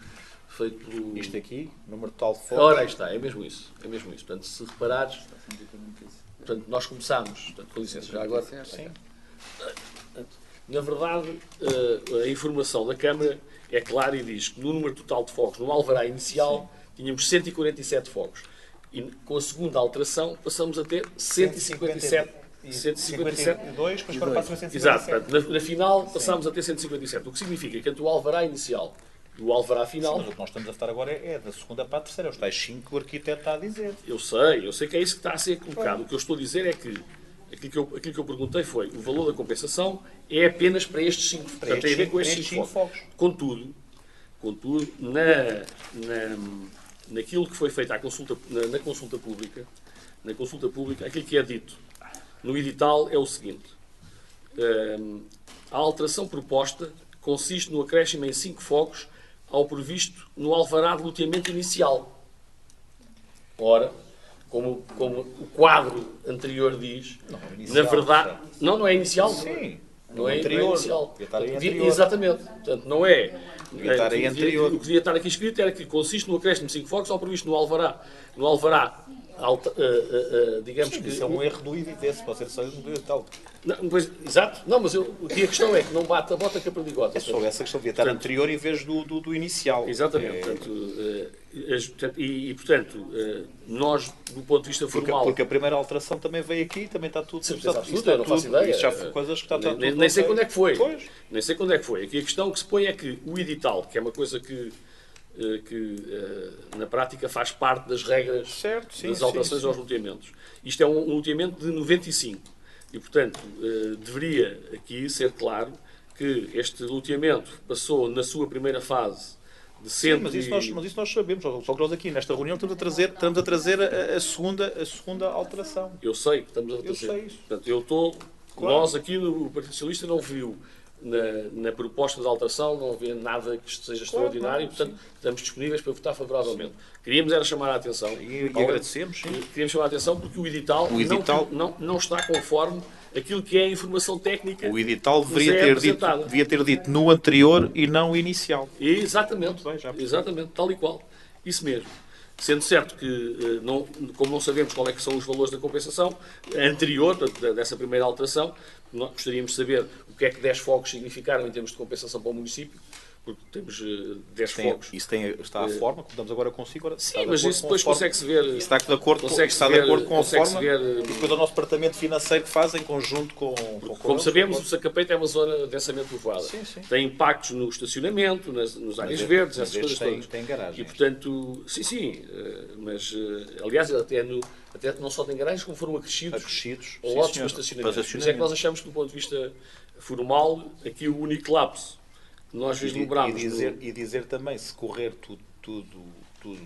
Speaker 5: feito pelo...
Speaker 1: Isto aqui, número total de
Speaker 5: Ora,
Speaker 1: fogos.
Speaker 5: aí está, é mesmo isso. É mesmo isso. Portanto, se reparares, portanto, nós começámos, portanto, com licença, já agora.
Speaker 1: Sim.
Speaker 5: Na verdade, a informação da Câmara é clara e diz que no número total de fogos, no alvará inicial, tínhamos 147 fogos. E com a segunda alteração passamos a ter 157.
Speaker 1: 152, depois agora passa a 157.
Speaker 5: Exato, portanto, na final passámos a ter 157. O que significa que entre o alvará inicial e o alvará final...
Speaker 1: Mas o que nós estamos a falar agora é da segunda para a terceira. Os tais 5 que o arquiteto está a dizer.
Speaker 5: Eu sei que é isso que está a ser colocado. O que eu estou a dizer é que aquilo que eu perguntei foi o valor da compensação é apenas para estes 5. Portanto, tem a ver com estes 5 fogos. Contudo naquilo que foi feito na consulta pública, aquilo que é dito no edital é o seguinte: a alteração proposta consiste no acréscimo em 5 fogos ao previsto no alvará de loteamento inicial. Ora, como o quadro anterior diz, na verdade... Não é inicial?
Speaker 1: Sim.
Speaker 5: Não é
Speaker 1: anterior.
Speaker 5: inicial.
Speaker 1: Devia estar aí anterior.
Speaker 5: Exatamente. Portanto, não é...
Speaker 1: Devia estar aí anterior.
Speaker 5: O que devia estar aqui escrito era que consiste no acréscimo de 5 fogos ao previsto no alvará, digamos que...
Speaker 1: Isso é um erro do IDT, pode ser só do edital.
Speaker 5: Não, pois, exato. Não, mas aqui a questão é que não bate a bota com a perdigota.
Speaker 1: É só essa questão, devia estar anterior em vez do inicial.
Speaker 5: Exatamente. Portanto, nós, do ponto de vista formal...
Speaker 1: Porque a primeira alteração também veio aqui, também está tudo...
Speaker 5: Certeza absoluta, eu não faço ideia.
Speaker 1: Isso já foi coisas que está tudo...
Speaker 5: Nem sei quando é que foi.
Speaker 1: Pois.
Speaker 5: Nem sei quando é que foi. Aqui a questão que se põe é que o edital, que é uma coisa que na prática faz parte das regras
Speaker 1: Certo, sim,
Speaker 5: das alterações
Speaker 1: sim.
Speaker 5: aos loteamentos. Isto é um loteamento de 95. E, portanto, deveria aqui ser claro que este loteamento passou na sua primeira fase de 100...
Speaker 1: Mas isso nós sabemos, só que nós aqui nesta reunião estamos a trazer a segunda alteração.
Speaker 5: Eu sei que estamos a
Speaker 1: Eu
Speaker 5: trazer.
Speaker 1: sei isso.
Speaker 5: Portanto, eu estou...
Speaker 1: Claro.
Speaker 5: Nós aqui no Partido Socialista não viu na proposta de alteração, não vê nada que seja extraordinário, portanto, estamos disponíveis para votar favoravelmente. Queríamos era chamar a atenção.
Speaker 1: E agradecemos, sim.
Speaker 5: Queríamos chamar a atenção porque o edital, não está conforme aquilo que é a informação técnica.
Speaker 1: O edital
Speaker 5: que nos é apresentada.
Speaker 1: devia ter dito no anterior e não inicial.
Speaker 5: Exatamente,
Speaker 1: Muito bem, já percebi.
Speaker 5: exatamente, tal e qual. Isso mesmo. Sendo certo que, como não sabemos qual é que são os valores da compensação anterior, dessa primeira alteração, nós gostaríamos de saber o que é que 10 fogos significaram em termos de compensação para o município, porque temos 10 fogos.
Speaker 1: Isso está à forma, como estamos agora consigo. Agora,
Speaker 5: Sim, mas isso depois consegue-se ver.
Speaker 1: Está de acordo com a forma e depois o nosso departamento financeiro que faz em conjunto com
Speaker 5: como sabemos, o Sacapeito é uma zona densamente povoada.
Speaker 1: Sim, sim.
Speaker 5: Tem impactos no estacionamento, nas áreas verdes, essas coisas todas.
Speaker 1: Tem garagem.
Speaker 5: E, portanto, sim, mas, aliás, até não só tem garagens, como foram acrescidos
Speaker 1: sim,
Speaker 5: lotes
Speaker 1: senhor.
Speaker 5: para estacionamento.
Speaker 1: Para
Speaker 5: Mas é que nós achamos que, do ponto de vista formal, aqui o único lapso que nós vislumbramos...
Speaker 1: E dizer também, se correr tudo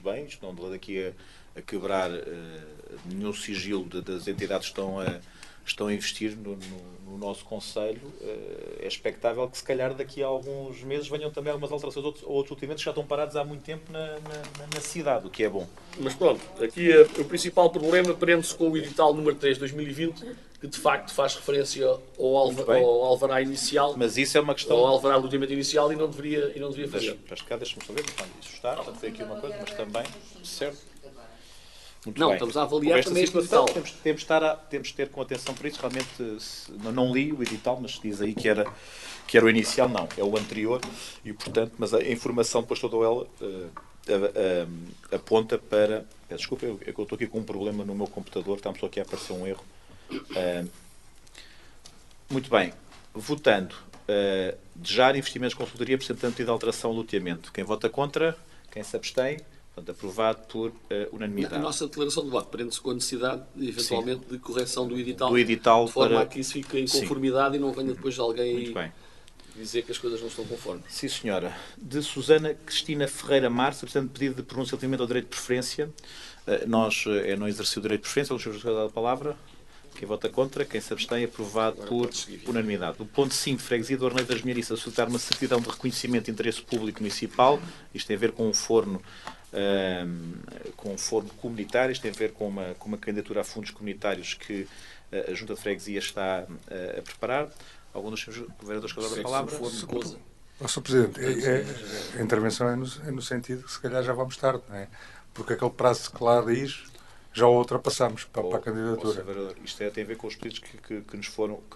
Speaker 1: bem, isto não anda daqui a quebrar nenhum sigilo das entidades que estão a investir no nosso Conselho, é expectável que se calhar daqui a alguns meses venham também algumas alterações ou outros ultimamente que já estão parados há muito tempo na cidade, o que é bom.
Speaker 5: Mas pronto, aqui o principal problema prende-se com o edital número 3 de 2020, que de facto faz referência ao alvará inicial.
Speaker 1: Mas isso é uma questão...
Speaker 5: Ao alvará do loteamento inicial e não deveria fazer.
Speaker 1: Deixa-me saber, isso está, portanto foi aqui uma coisa, mas também, certo? Muito
Speaker 5: não,
Speaker 1: bem.
Speaker 5: estamos a avaliar também este
Speaker 1: situação,
Speaker 5: edital.
Speaker 1: Temos de ter com atenção para isso. Realmente, não li o edital, mas diz aí que era o inicial, não, é o anterior, e portanto, mas a informação depois toda ela aponta para... Desculpa, é que eu estou aqui com um problema no meu computador, está-me só aqui a aparecer um erro. Muito bem, votando, desejar investimentos de consultoria, representante de alteração ao loteamento. Quem vota contra? Quem se abstém? Portanto, aprovado por unanimidade.
Speaker 5: A nossa declaração de voto prende-se com a necessidade, eventualmente, de correção do edital, de forma
Speaker 1: para...
Speaker 5: a que isso fique em conformidade e não venha depois alguém
Speaker 1: Muito bem.
Speaker 5: dizer que as coisas não estão conformes.
Speaker 1: Sim, senhora. De Susana Cristina Ferreira Marques, portanto, pedido de pronúncia relativamente ao direito de preferência. Nós não exerci o direito de preferência, não temos a palavra. Quem vota contra, quem se abstém, aprovado por unanimidade. O ponto 5, freguesia do Arneiro das Milhariças, solicitar uma certidão de reconhecimento de interesse público municipal. Isto tem a ver com um forno comunitário, isto tem a ver com uma candidatura a fundos comunitários que a Junta de Freguesia está a preparar. Algum dos senhores vereadores que agora a palavra?
Speaker 3: Sr. Presidente, a intervenção é no sentido que se calhar já vamos tarde, não é? Porque aquele prazo que lá diz já o ultrapassamos para a candidatura.
Speaker 1: Isto tem a ver com os pedidos que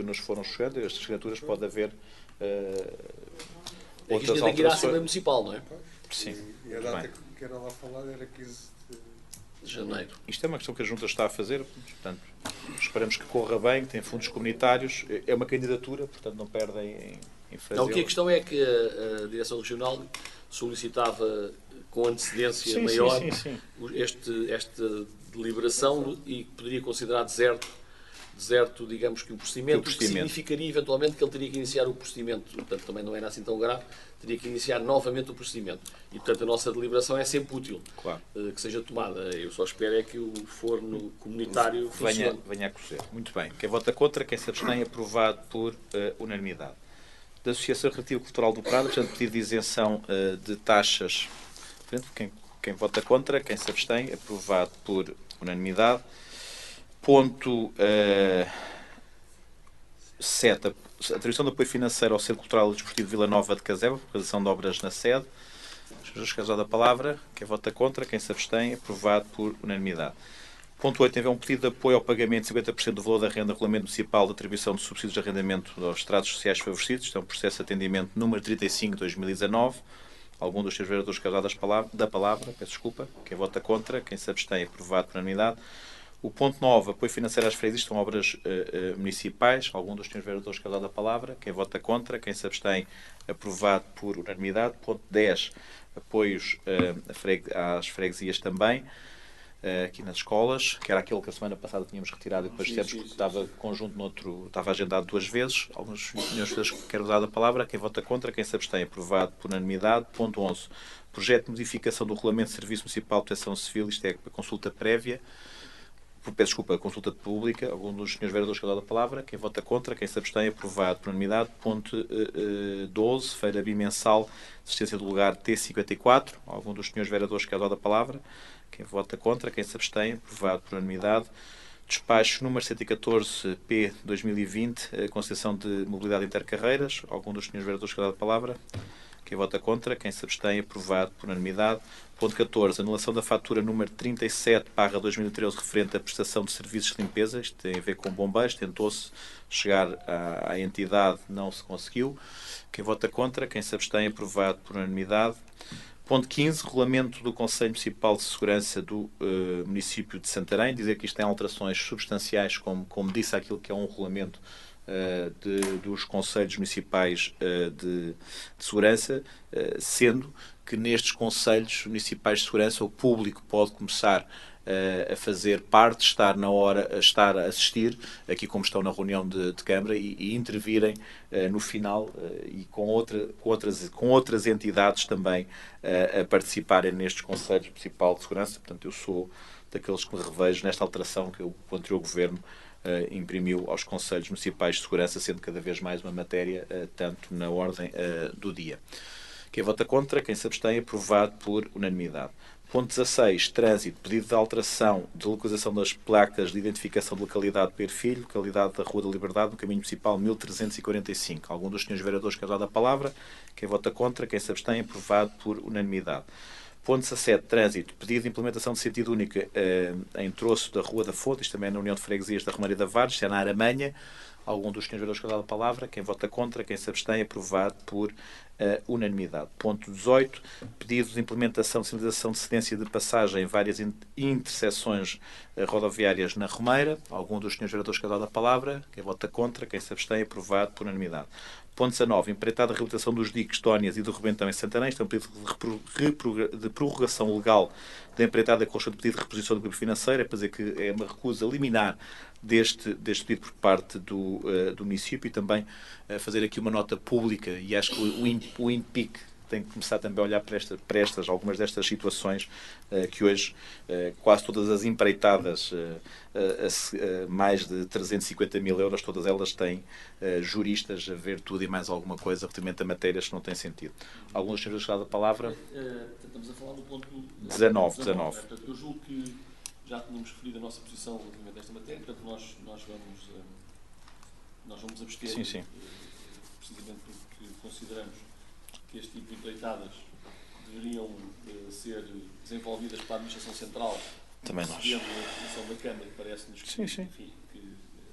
Speaker 1: nos foram chegando. Estas candidaturas pode haver outras
Speaker 5: Isto tem que ir à
Speaker 1: alterações.
Speaker 5: Assembleia Municipal, não é?
Speaker 1: Sim.
Speaker 3: E a data que era lá falada era 15
Speaker 5: De janeiro.
Speaker 1: Isto é uma questão que a Junta está a fazer, portanto, esperamos que corra bem, que tem fundos comunitários, é uma candidatura, portanto não perdem em fazer.
Speaker 5: Não, o que a questão é que a Direção Regional solicitava com antecedência maior esta deliberação e poderia considerar deserto, digamos que o procedimento, que significaria eventualmente que ele teria que iniciar o procedimento, portanto também não era assim tão grave, teria que iniciar novamente o procedimento. E portanto a nossa deliberação é sempre útil,
Speaker 1: claro,
Speaker 5: que seja tomada. Eu só espero é que o forno comunitário funcione.
Speaker 1: Venha a correr. Muito bem. Quem vota contra, quem se abstém, aprovado por unanimidade. Da Associação Recreativa Cultural do Prado, portanto, pedido de isenção de taxas. Quem vota contra, quem se abstém, aprovado por unanimidade. Ponto 7. Atribuição de apoio financeiro ao Centro Cultural e Desportivo de Vila Nova de Caseba, por realização de obras na sede. As pessoas da palavra. Quem vota contra, quem se abstém, aprovado por unanimidade. Ponto 8. Tem um pedido de apoio ao pagamento de 50% do valor da renda Regulamento Municipal de Atribuição de Subsídios de Arrendamento aos Estratos Sociais Favorecidos. Isto é um processo de atendimento número 35 de 2019. Algum dos seus vereadores causados da palavra. Peço desculpa. Quem vota contra, quem se abstém, aprovado por unanimidade. O ponto 9, apoio financeiro às freguesias, são obras municipais. Algum dos senhores vereadores quer dar a palavra. Quem vota contra, quem se abstém, aprovado por unanimidade. Ponto 10, apoios às freguesias também, aqui nas escolas, que era aquele que a semana passada tínhamos retirado e depois dissemos que estava conjunto noutro, estava agendado 2 vezes. Alguns senhores vereadores querem usar a palavra. Quem vota contra, quem se abstém, aprovado por unanimidade. Ponto 11, projeto de modificação do Regulamento de Serviço Municipal de Proteção Civil, isto é a consulta prévia. Peço desculpa, a consulta pública. Algum dos senhores vereadores que dá a palavra. Quem vota contra, quem se abstém, aprovado por unanimidade. Ponto 12, feira bimensal, assistência do lugar T54. Algum dos senhores vereadores que dá a palavra. Quem vota contra, quem se abstém, aprovado por unanimidade. Despacho número 114P 2020, concessão de mobilidade intercarreiras. Algum dos senhores vereadores que dá a palavra. Quem vota contra, quem se abstém, aprovado por unanimidade. Ponto 14, anulação da fatura número 37/2013 referente à prestação de serviços de limpeza. Isto tem a ver com bombeiros. Tentou-se chegar à entidade, não se conseguiu. Quem vota contra, quem se abstém, aprovado por unanimidade. Ponto 15, regulamento do Conselho Municipal de Segurança do município de Santarém. Dizer que isto tem alterações substanciais, como disse, aquilo que é um regulamento dos Conselhos Municipais de Segurança, sendo que nestes Conselhos Municipais de Segurança o público pode começar a fazer parte, estar a assistir, aqui como estão na reunião de Câmara, e intervirem no final e com outras entidades também a participarem nestes Conselhos Municipais de Segurança. Portanto, eu sou daqueles que me revejo nesta alteração que o anterior Governo imprimiu aos Conselhos Municipais de Segurança, sendo cada vez mais uma matéria tanto na ordem do dia. Quem vota contra, quem se abstém, aprovado por unanimidade. Ponto 16, trânsito, pedido de alteração de localização das placas de identificação de localidade Pedro Filho, localidade da Rua da Liberdade, no Caminho Municipal 1345. Algum dos senhores vereadores quer dar a palavra? Quem vota contra, quem se abstém, aprovado por unanimidade. Ponto 17, trânsito, pedido de implementação de sentido único em troço da Rua da Fonte, isto também é na União de Freguesias da Romaria da Vargem, isto é na Aramanha. Algum dos senhores vereadores que dá a palavra? Quem vota contra, quem se abstém, aprovado por unanimidade. Ponto 18, pedido de implementação de sinalização de cedência de passagem em várias interseções rodoviárias na Romeira. Algum dos senhores vereadores que dá a palavra? Quem vota contra, quem se abstém, aprovado por unanimidade. Ponto 19, empreitada a reabilitação dos diques Tónias e do Rebentão em Santarém. Isto é um pedido de prorrogação legal da empreitada com o pedido de reposição do equilíbrio financeiro. É para dizer que é uma recusa liminar deste pedido por parte do município, e também fazer aqui uma nota pública, e acho que o INPIC tem que começar também a olhar para algumas destas situações que hoje quase todas as empreitadas, mais de 350 mil euros, todas elas têm juristas a ver tudo e mais alguma coisa relativamente a matérias que não têm sentido. Alguns senhores da palavra?
Speaker 4: Estamos a falar do ponto
Speaker 1: 19.
Speaker 4: Portanto, eu julgo que já tínhamos referido a nossa posição relativamente a esta matéria, portanto nós vamos abster,
Speaker 1: Sim.
Speaker 4: precisamente porque consideramos que este tipo de empreitadas deveriam ser desenvolvidas para a Administração Central.
Speaker 1: Também nós.
Speaker 4: Recebendo a posição da Câmara, parece-nos que,
Speaker 1: Sim, sim.
Speaker 4: enfim, que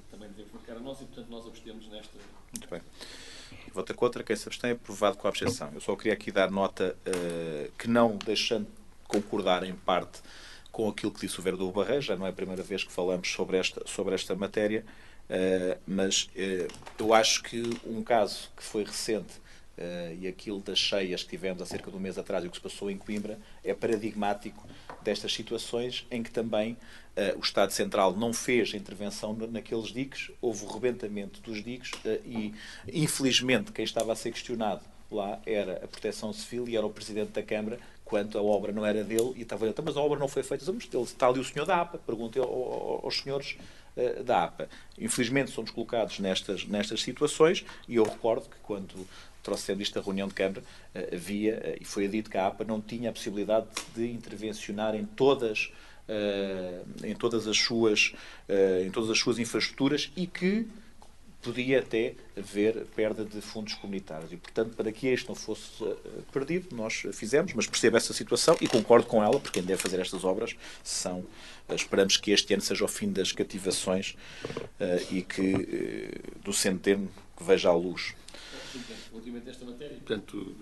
Speaker 4: também devemos marcar a nós e, portanto, nós abstemos nesta.
Speaker 1: Muito bem. Vota contra, quem se abstém, aprovado com a abstenção. Eu só queria aqui dar nota que não deixando de concordar em parte com aquilo que disse o vereador Barreiro, já não é a primeira vez que falamos sobre esta matéria, mas eu acho que um caso que foi recente e aquilo das cheias que tivemos há cerca de um mês atrás e o que se passou em Coimbra é paradigmático destas situações em que também o Estado Central não fez a intervenção naqueles diques, houve o rebentamento dos diques e, infelizmente, quem estava a ser questionado lá era a Proteção Civil e era o Presidente da Câmara, quando a obra não era dele e estava a dizer, mas a obra não foi feita, está ali o senhor da APA, perguntei aos senhores da APA. Infelizmente somos colocados nestas situações e eu recordo que quando trouxemos isto à reunião de Câmara, havia, e foi dito que a APA não tinha a possibilidade de intervencionar em todas as suas infraestruturas e que podia até haver perda de fundos comunitários. E, portanto, para que isto não fosse perdido, nós fizemos, mas percebo essa situação e concordo com ela, porque quem deve fazer estas obras esperamos que este ano seja o fim das cativações e que do centeno que veja a luz.
Speaker 4: Relativamente a esta matéria.
Speaker 5: Portanto,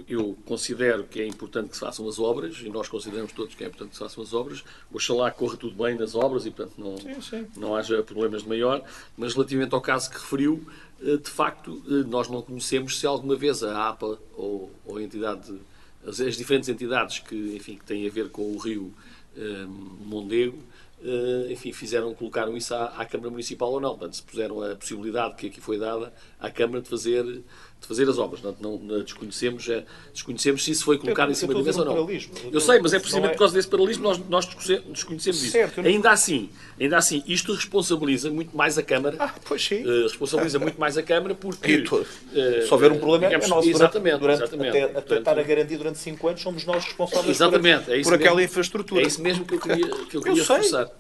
Speaker 5: eu considero que é importante que se façam as obras, e nós consideramos todos que é importante que se façam as obras. Oxalá corra tudo bem nas obras e, portanto, não haja problemas de maior. Mas, relativamente ao caso que referiu, de facto, nós não conhecemos se alguma vez a APA ou a entidade, as diferentes entidades que têm a ver com o rio Mondego, colocaram isso à Câmara Municipal ou não. Portanto, se puseram a possibilidade que aqui foi dada à Câmara de fazer as obras. Não desconhecemos se isso foi colocado em cima da mesa ou não. Eu sei, mas é precisamente por causa desse paralelismo nós desconhecemos isso. Ainda assim, isto responsabiliza muito mais a Câmara.
Speaker 1: Pois sim.
Speaker 5: Responsabiliza muito mais a Câmara porque...
Speaker 1: se houver um problema, é nosso.
Speaker 5: Exatamente.
Speaker 1: Até estar a garantir durante 5 anos, somos nós responsáveis por aquela
Speaker 5: mesmo,
Speaker 1: infraestrutura.
Speaker 5: É isso mesmo que eu queria reforçar.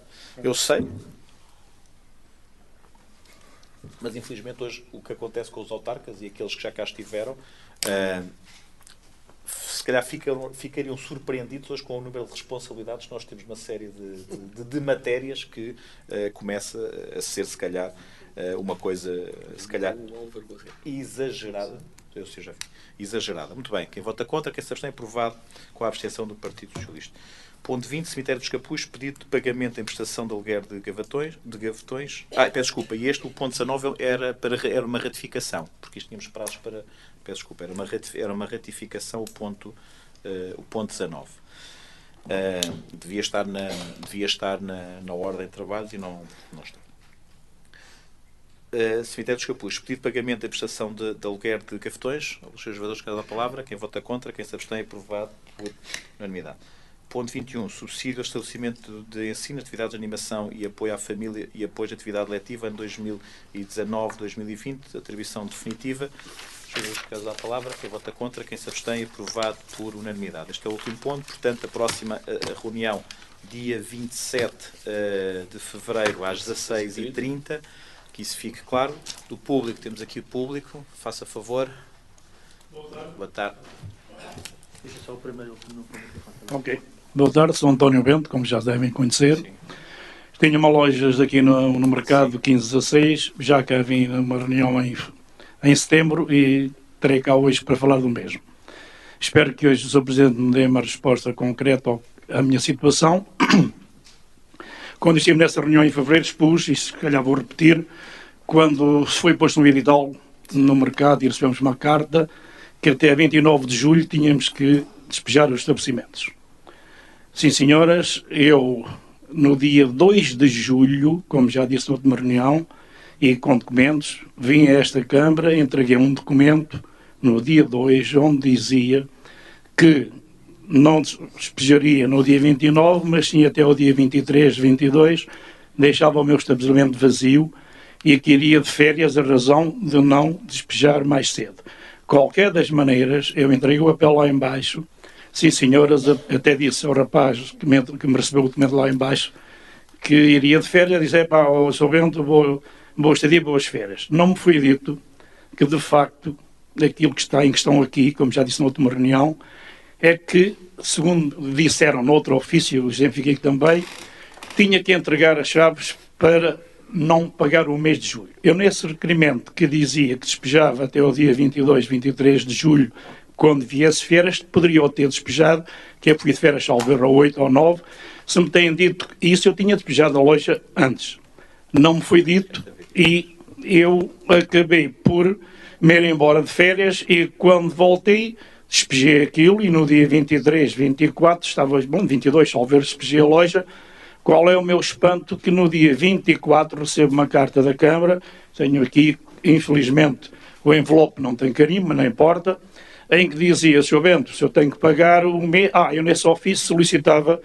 Speaker 1: Eu sei. Mas, infelizmente, hoje o que acontece com os autarcas e aqueles que já cá estiveram, se calhar ficariam surpreendidos hoje com o número de responsabilidades que nós temos numa série de matérias que começa a ser, se calhar, uma coisa, se calhar, exagerada. Eu sei, já vi. Exagerada. Muito bem. Quem vota contra, quem se abstém, aprovado com a abstenção do Partido Socialista. Ponto 20, Cemitério dos Capuz, pedido de pagamento em prestação de aluguer de gavetões. Peço desculpa, e o ponto 19 era uma ratificação, porque isto tínhamos prazos para... Peço desculpa, era uma ratificação o ponto 19. Devia estar na ordem de trabalhos e não está. Cemitério dos Capuz, pedido de pagamento em prestação de aluguer de gavetões. Os seus jogadores, cada palavra. Quem vota contra, quem se abstém, aprovado por unanimidade. Ponto 21. Subsídio ao estabelecimento de ensino, atividades de animação e apoio à família e apoio de atividade letiva em 2019-2020. Atribuição definitiva. Caso da palavra, quem vota contra, quem se abstém, aprovado por unanimidade. Este é o último ponto. Portanto, a próxima reunião, dia 27 de fevereiro, às 16h30. Que isso fique claro. Do público, temos aqui o público. Faça favor. Boa tarde. Deixa só o primeiro.
Speaker 8: Ok. Boa tarde, sou António Bento, como já devem conhecer.
Speaker 1: Sim.
Speaker 8: Tenho uma loja aqui no mercado 1516, já cá vim numa reunião em setembro e terei cá hoje para falar do mesmo. Espero que hoje o Sr. Presidente me dê uma resposta concreta à minha situação. Quando estive nessa reunião em fevereiro expus, e se calhar vou repetir, quando se foi posto um edital no mercado e recebemos uma carta que até 29 de julho tínhamos que despejar os estabelecimentos. Sim, senhoras, eu no dia 2 de julho, como já disse na última reunião, e com documentos, vim a esta Câmara, entreguei um documento no dia 2, onde dizia que não despejaria no dia 29, mas sim até o dia 23, 22, deixava o meu estabelecimento vazio e que iria de férias a razão de não despejar mais cedo. Qualquer das maneiras, eu entreguei o apelo lá embaixo. Sim, senhoras, até disse ao rapaz que me recebeu o documento lá embaixo que iria de férias, disse, Sr. Bento, boa estadia, boas férias. Não me foi dito que, de facto, daquilo que está em questão aqui, como já disse na última reunião, é que, segundo disseram no outro ofício, exemplifiquei também, tinha que entregar as chaves para não pagar o mês de julho. Eu, nesse requerimento que dizia que despejava até o dia 22, 23 de julho, quando viesse férias, poderia ter despejado, que eu fui de férias, salvo erro, 8 ou 9, se me têm dito isso, eu tinha despejado a loja antes. Não me foi dito e eu acabei por me ir embora de férias e quando voltei, despejei aquilo e no dia 23, 24, estava, bom, 22, salvo erro, despejei a loja. Qual é o meu espanto que no dia 24 recebo uma carta da Câmara, tenho aqui, infelizmente, o envelope não tem carimbo, não importa, em que dizia, Sr. Bento, se eu tenho que pagar o mês... eu nesse ofício solicitava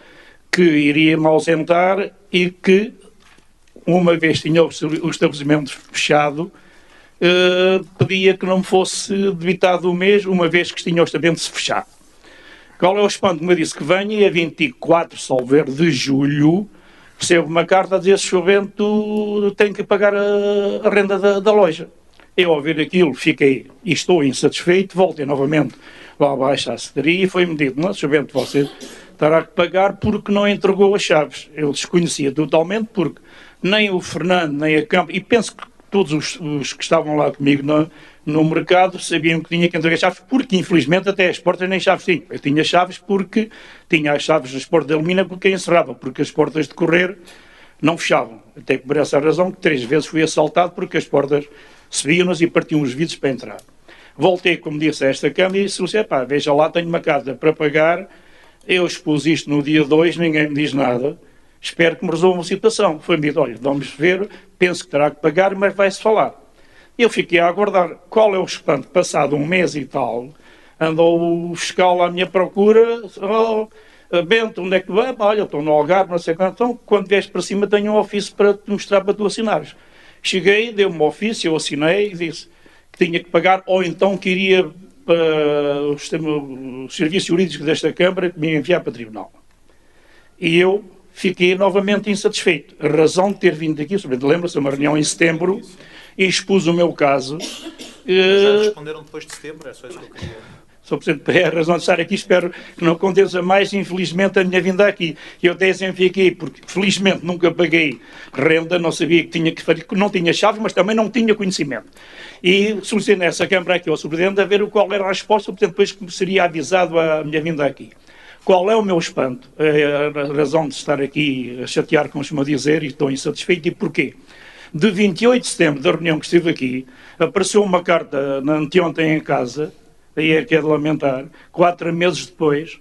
Speaker 8: que iria me ausentar e que, uma vez tinha o estabelecimento fechado, pedia que não me fosse debitado o mês, uma vez que tinha o estabelecimento fechado. Qual é o espanto? Como eu disse, que venha e a 24, salvo erro, de julho, recebo uma carta a dizer se o Bento tem que pagar a renda da loja. Eu, ao ver aquilo, fiquei e estou insatisfeito, voltei novamente lá abaixo à secretaria e foi-me dito, não, Sr. Bento, você terá que pagar porque não entregou as chaves. Eu desconhecia totalmente porque nem o Fernando, nem a Câmara, e penso que todos os que estavam lá comigo no mercado sabiam que tinha que entregar chaves, porque infelizmente até as portas nem chaves tinham. Eu tinha chaves porque tinha as chaves das portas de alumínio porque encerrava, porque as portas de correr não fechavam. Até por essa razão que 3 vezes fui assaltado porque as portas subiam-nas e partiam os vidros para entrar. Voltei, como disse, a esta Câmara e disse, veja lá, tenho uma carta para pagar, eu expus isto no dia 2, ninguém me diz nada, espero que me resolvam a situação. Foi-me dito, olha, vamos ver, penso que terá que pagar, mas vai-se falar. Eu fiquei a aguardar. Qual é o espanto? Passado um mês e tal, andou o fiscal à minha procura, Bento, onde é que vai? Olha, estou no Algarve, não sei quanto. Então, quando vieres para cima, tenho um ofício para te mostrar para tu assinares. Cheguei, deu-me um ofício, eu assinei e disse que tinha que pagar, ou então que iria para os serviços jurídicos desta Câmara que me enviar para o Tribunal. E eu fiquei novamente insatisfeito. A razão de ter vindo aqui, lembra-se, uma reunião em setembro, e expus o meu caso.
Speaker 1: Já responderam depois de setembro? É só isso que eu queria...
Speaker 8: Sr. Presidente, é a razão de estar aqui, espero que não aconteça mais, infelizmente, a minha vinda aqui. Eu até exemplifiquei, porque felizmente nunca paguei renda, não sabia que tinha que fazer, não tinha chaves, mas também não tinha conhecimento. E solicitei nessa Câmara aqui ao Sr. Presidente a ver qual era a resposta, portanto, depois seria avisado a minha vinda aqui. Qual é o meu espanto? A razão de estar aqui a chatear, como costuma dizer, e estou insatisfeito, e porquê? De 28 de setembro, da reunião que estive aqui, apareceu uma carta anteontem em casa, aí é que é de lamentar, 4 meses depois,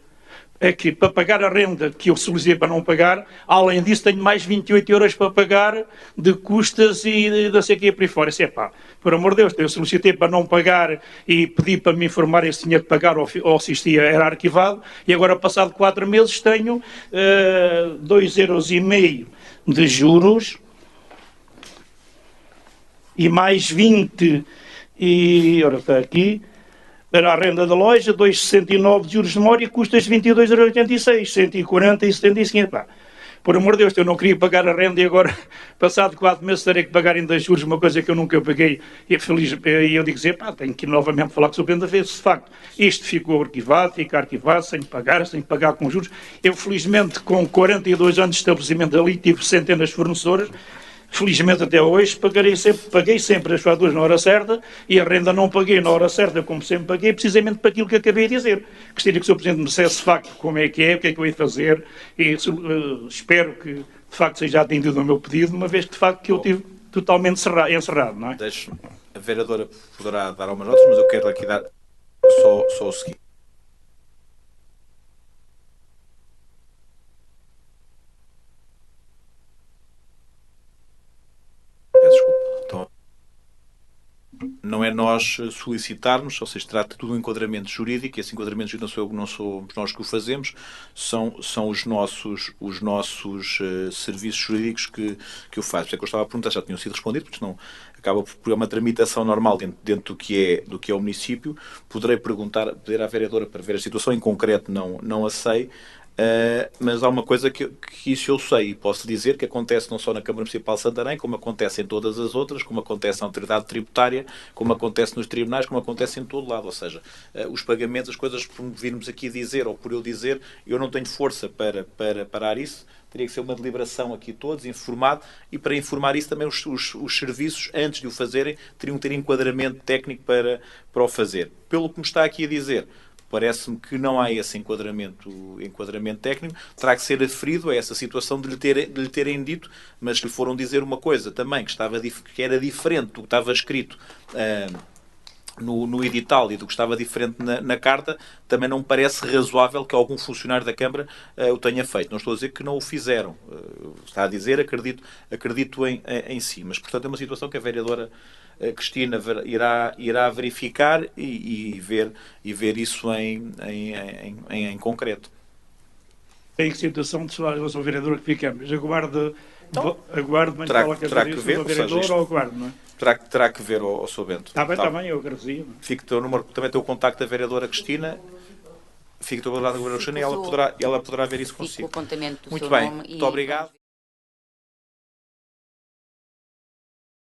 Speaker 8: é que para pagar a renda que eu solicitei para não pagar, além disso tenho mais 28 euros para pagar de custas e não sei o que é por aí fora. Isso é pá, por amor de Deus, eu solicitei para não pagar e pedi para me informar se tinha de pagar ou se isto era arquivado, e agora passado 4 meses tenho 2,5 euros de juros e mais 20 e... ora está aqui... Para a renda da loja, 2,69 de juros de memória, custas 22,86, 140 e 75. Pá, por amor de Deus, eu não queria pagar a renda e agora, passado 4 meses, terei que pagar ainda juros, uma coisa que eu nunca paguei. E eu digo assim, tenho que ir novamente falar com o Sr. Presidente a ver se, de facto, isto ficou arquivado, fica arquivado, sem pagar com juros. Eu, felizmente, com 42 anos de estabelecimento ali, tive centenas de fornecedores. Felizmente até hoje paguei sempre as faturas na hora certa e a renda não paguei na hora certa, como sempre paguei, precisamente para aquilo que acabei de dizer. Gostaria que o Sr. Presidente me dissesse de facto como é, o que é que eu ia fazer e espero que de facto seja atendido o meu pedido, uma vez que de facto que eu tive totalmente encerrado, não é?
Speaker 1: A vereadora poderá dar algumas notas, mas eu quero aqui dar só o seguinte. Não é nós solicitarmos, ou seja, trata tudo um enquadramento jurídico, e esse enquadramento jurídico não somos nós que o fazemos, são os nossos serviços jurídicos que o fazem. Por isso é que eu estava a perguntar, já tinham sido respondidos, porque senão acaba por uma tramitação normal dentro do que é o município. Poderei pedir à vereadora para ver a situação, em concreto não a sei, Mas há uma coisa que isso eu sei e posso dizer que acontece não só na Câmara Municipal de Santarém, como acontece em todas as outras, como acontece na autoridade tributária, como acontece nos tribunais, como acontece em todo lado. Ou seja, os pagamentos, as coisas por virmos aqui dizer ou por eu dizer, eu não tenho força para parar isso. Teria que ser uma deliberação aqui todos, informado, e para informar isso também os serviços, antes de o fazerem, teriam que ter enquadramento técnico para o fazer. Pelo que me está aqui a dizer, parece-me que não há esse enquadramento técnico. Terá que ser aferido a essa situação de lhe terem dito, mas se lhe foram dizer uma coisa também que era diferente do que estava escrito no edital e do que estava diferente na carta, também não me parece razoável que algum funcionário da Câmara o tenha feito. Não estou a dizer que não o fizeram. Está a dizer, acredito em si. Mas, portanto, é uma situação que a vereadora Cristina irá verificar e ver isso em concreto.
Speaker 8: Em que situação de relação ao vereador que ficamos? Aguardo, mas
Speaker 1: Terá
Speaker 8: fala
Speaker 1: que ver,
Speaker 8: o vereador ou aguardo, não é?
Speaker 1: Terá que ver ao Sr. Bento.
Speaker 8: Está bem, eu agradecia.
Speaker 1: Fique o teu número, também tem o contacto da vereadora Cristina. Fique o teu contacto da vereadora Cristina e ela poderá ver isso consigo.
Speaker 9: O apontamento do
Speaker 1: Muito
Speaker 9: seu
Speaker 1: bem,
Speaker 9: nome
Speaker 1: muito obrigado.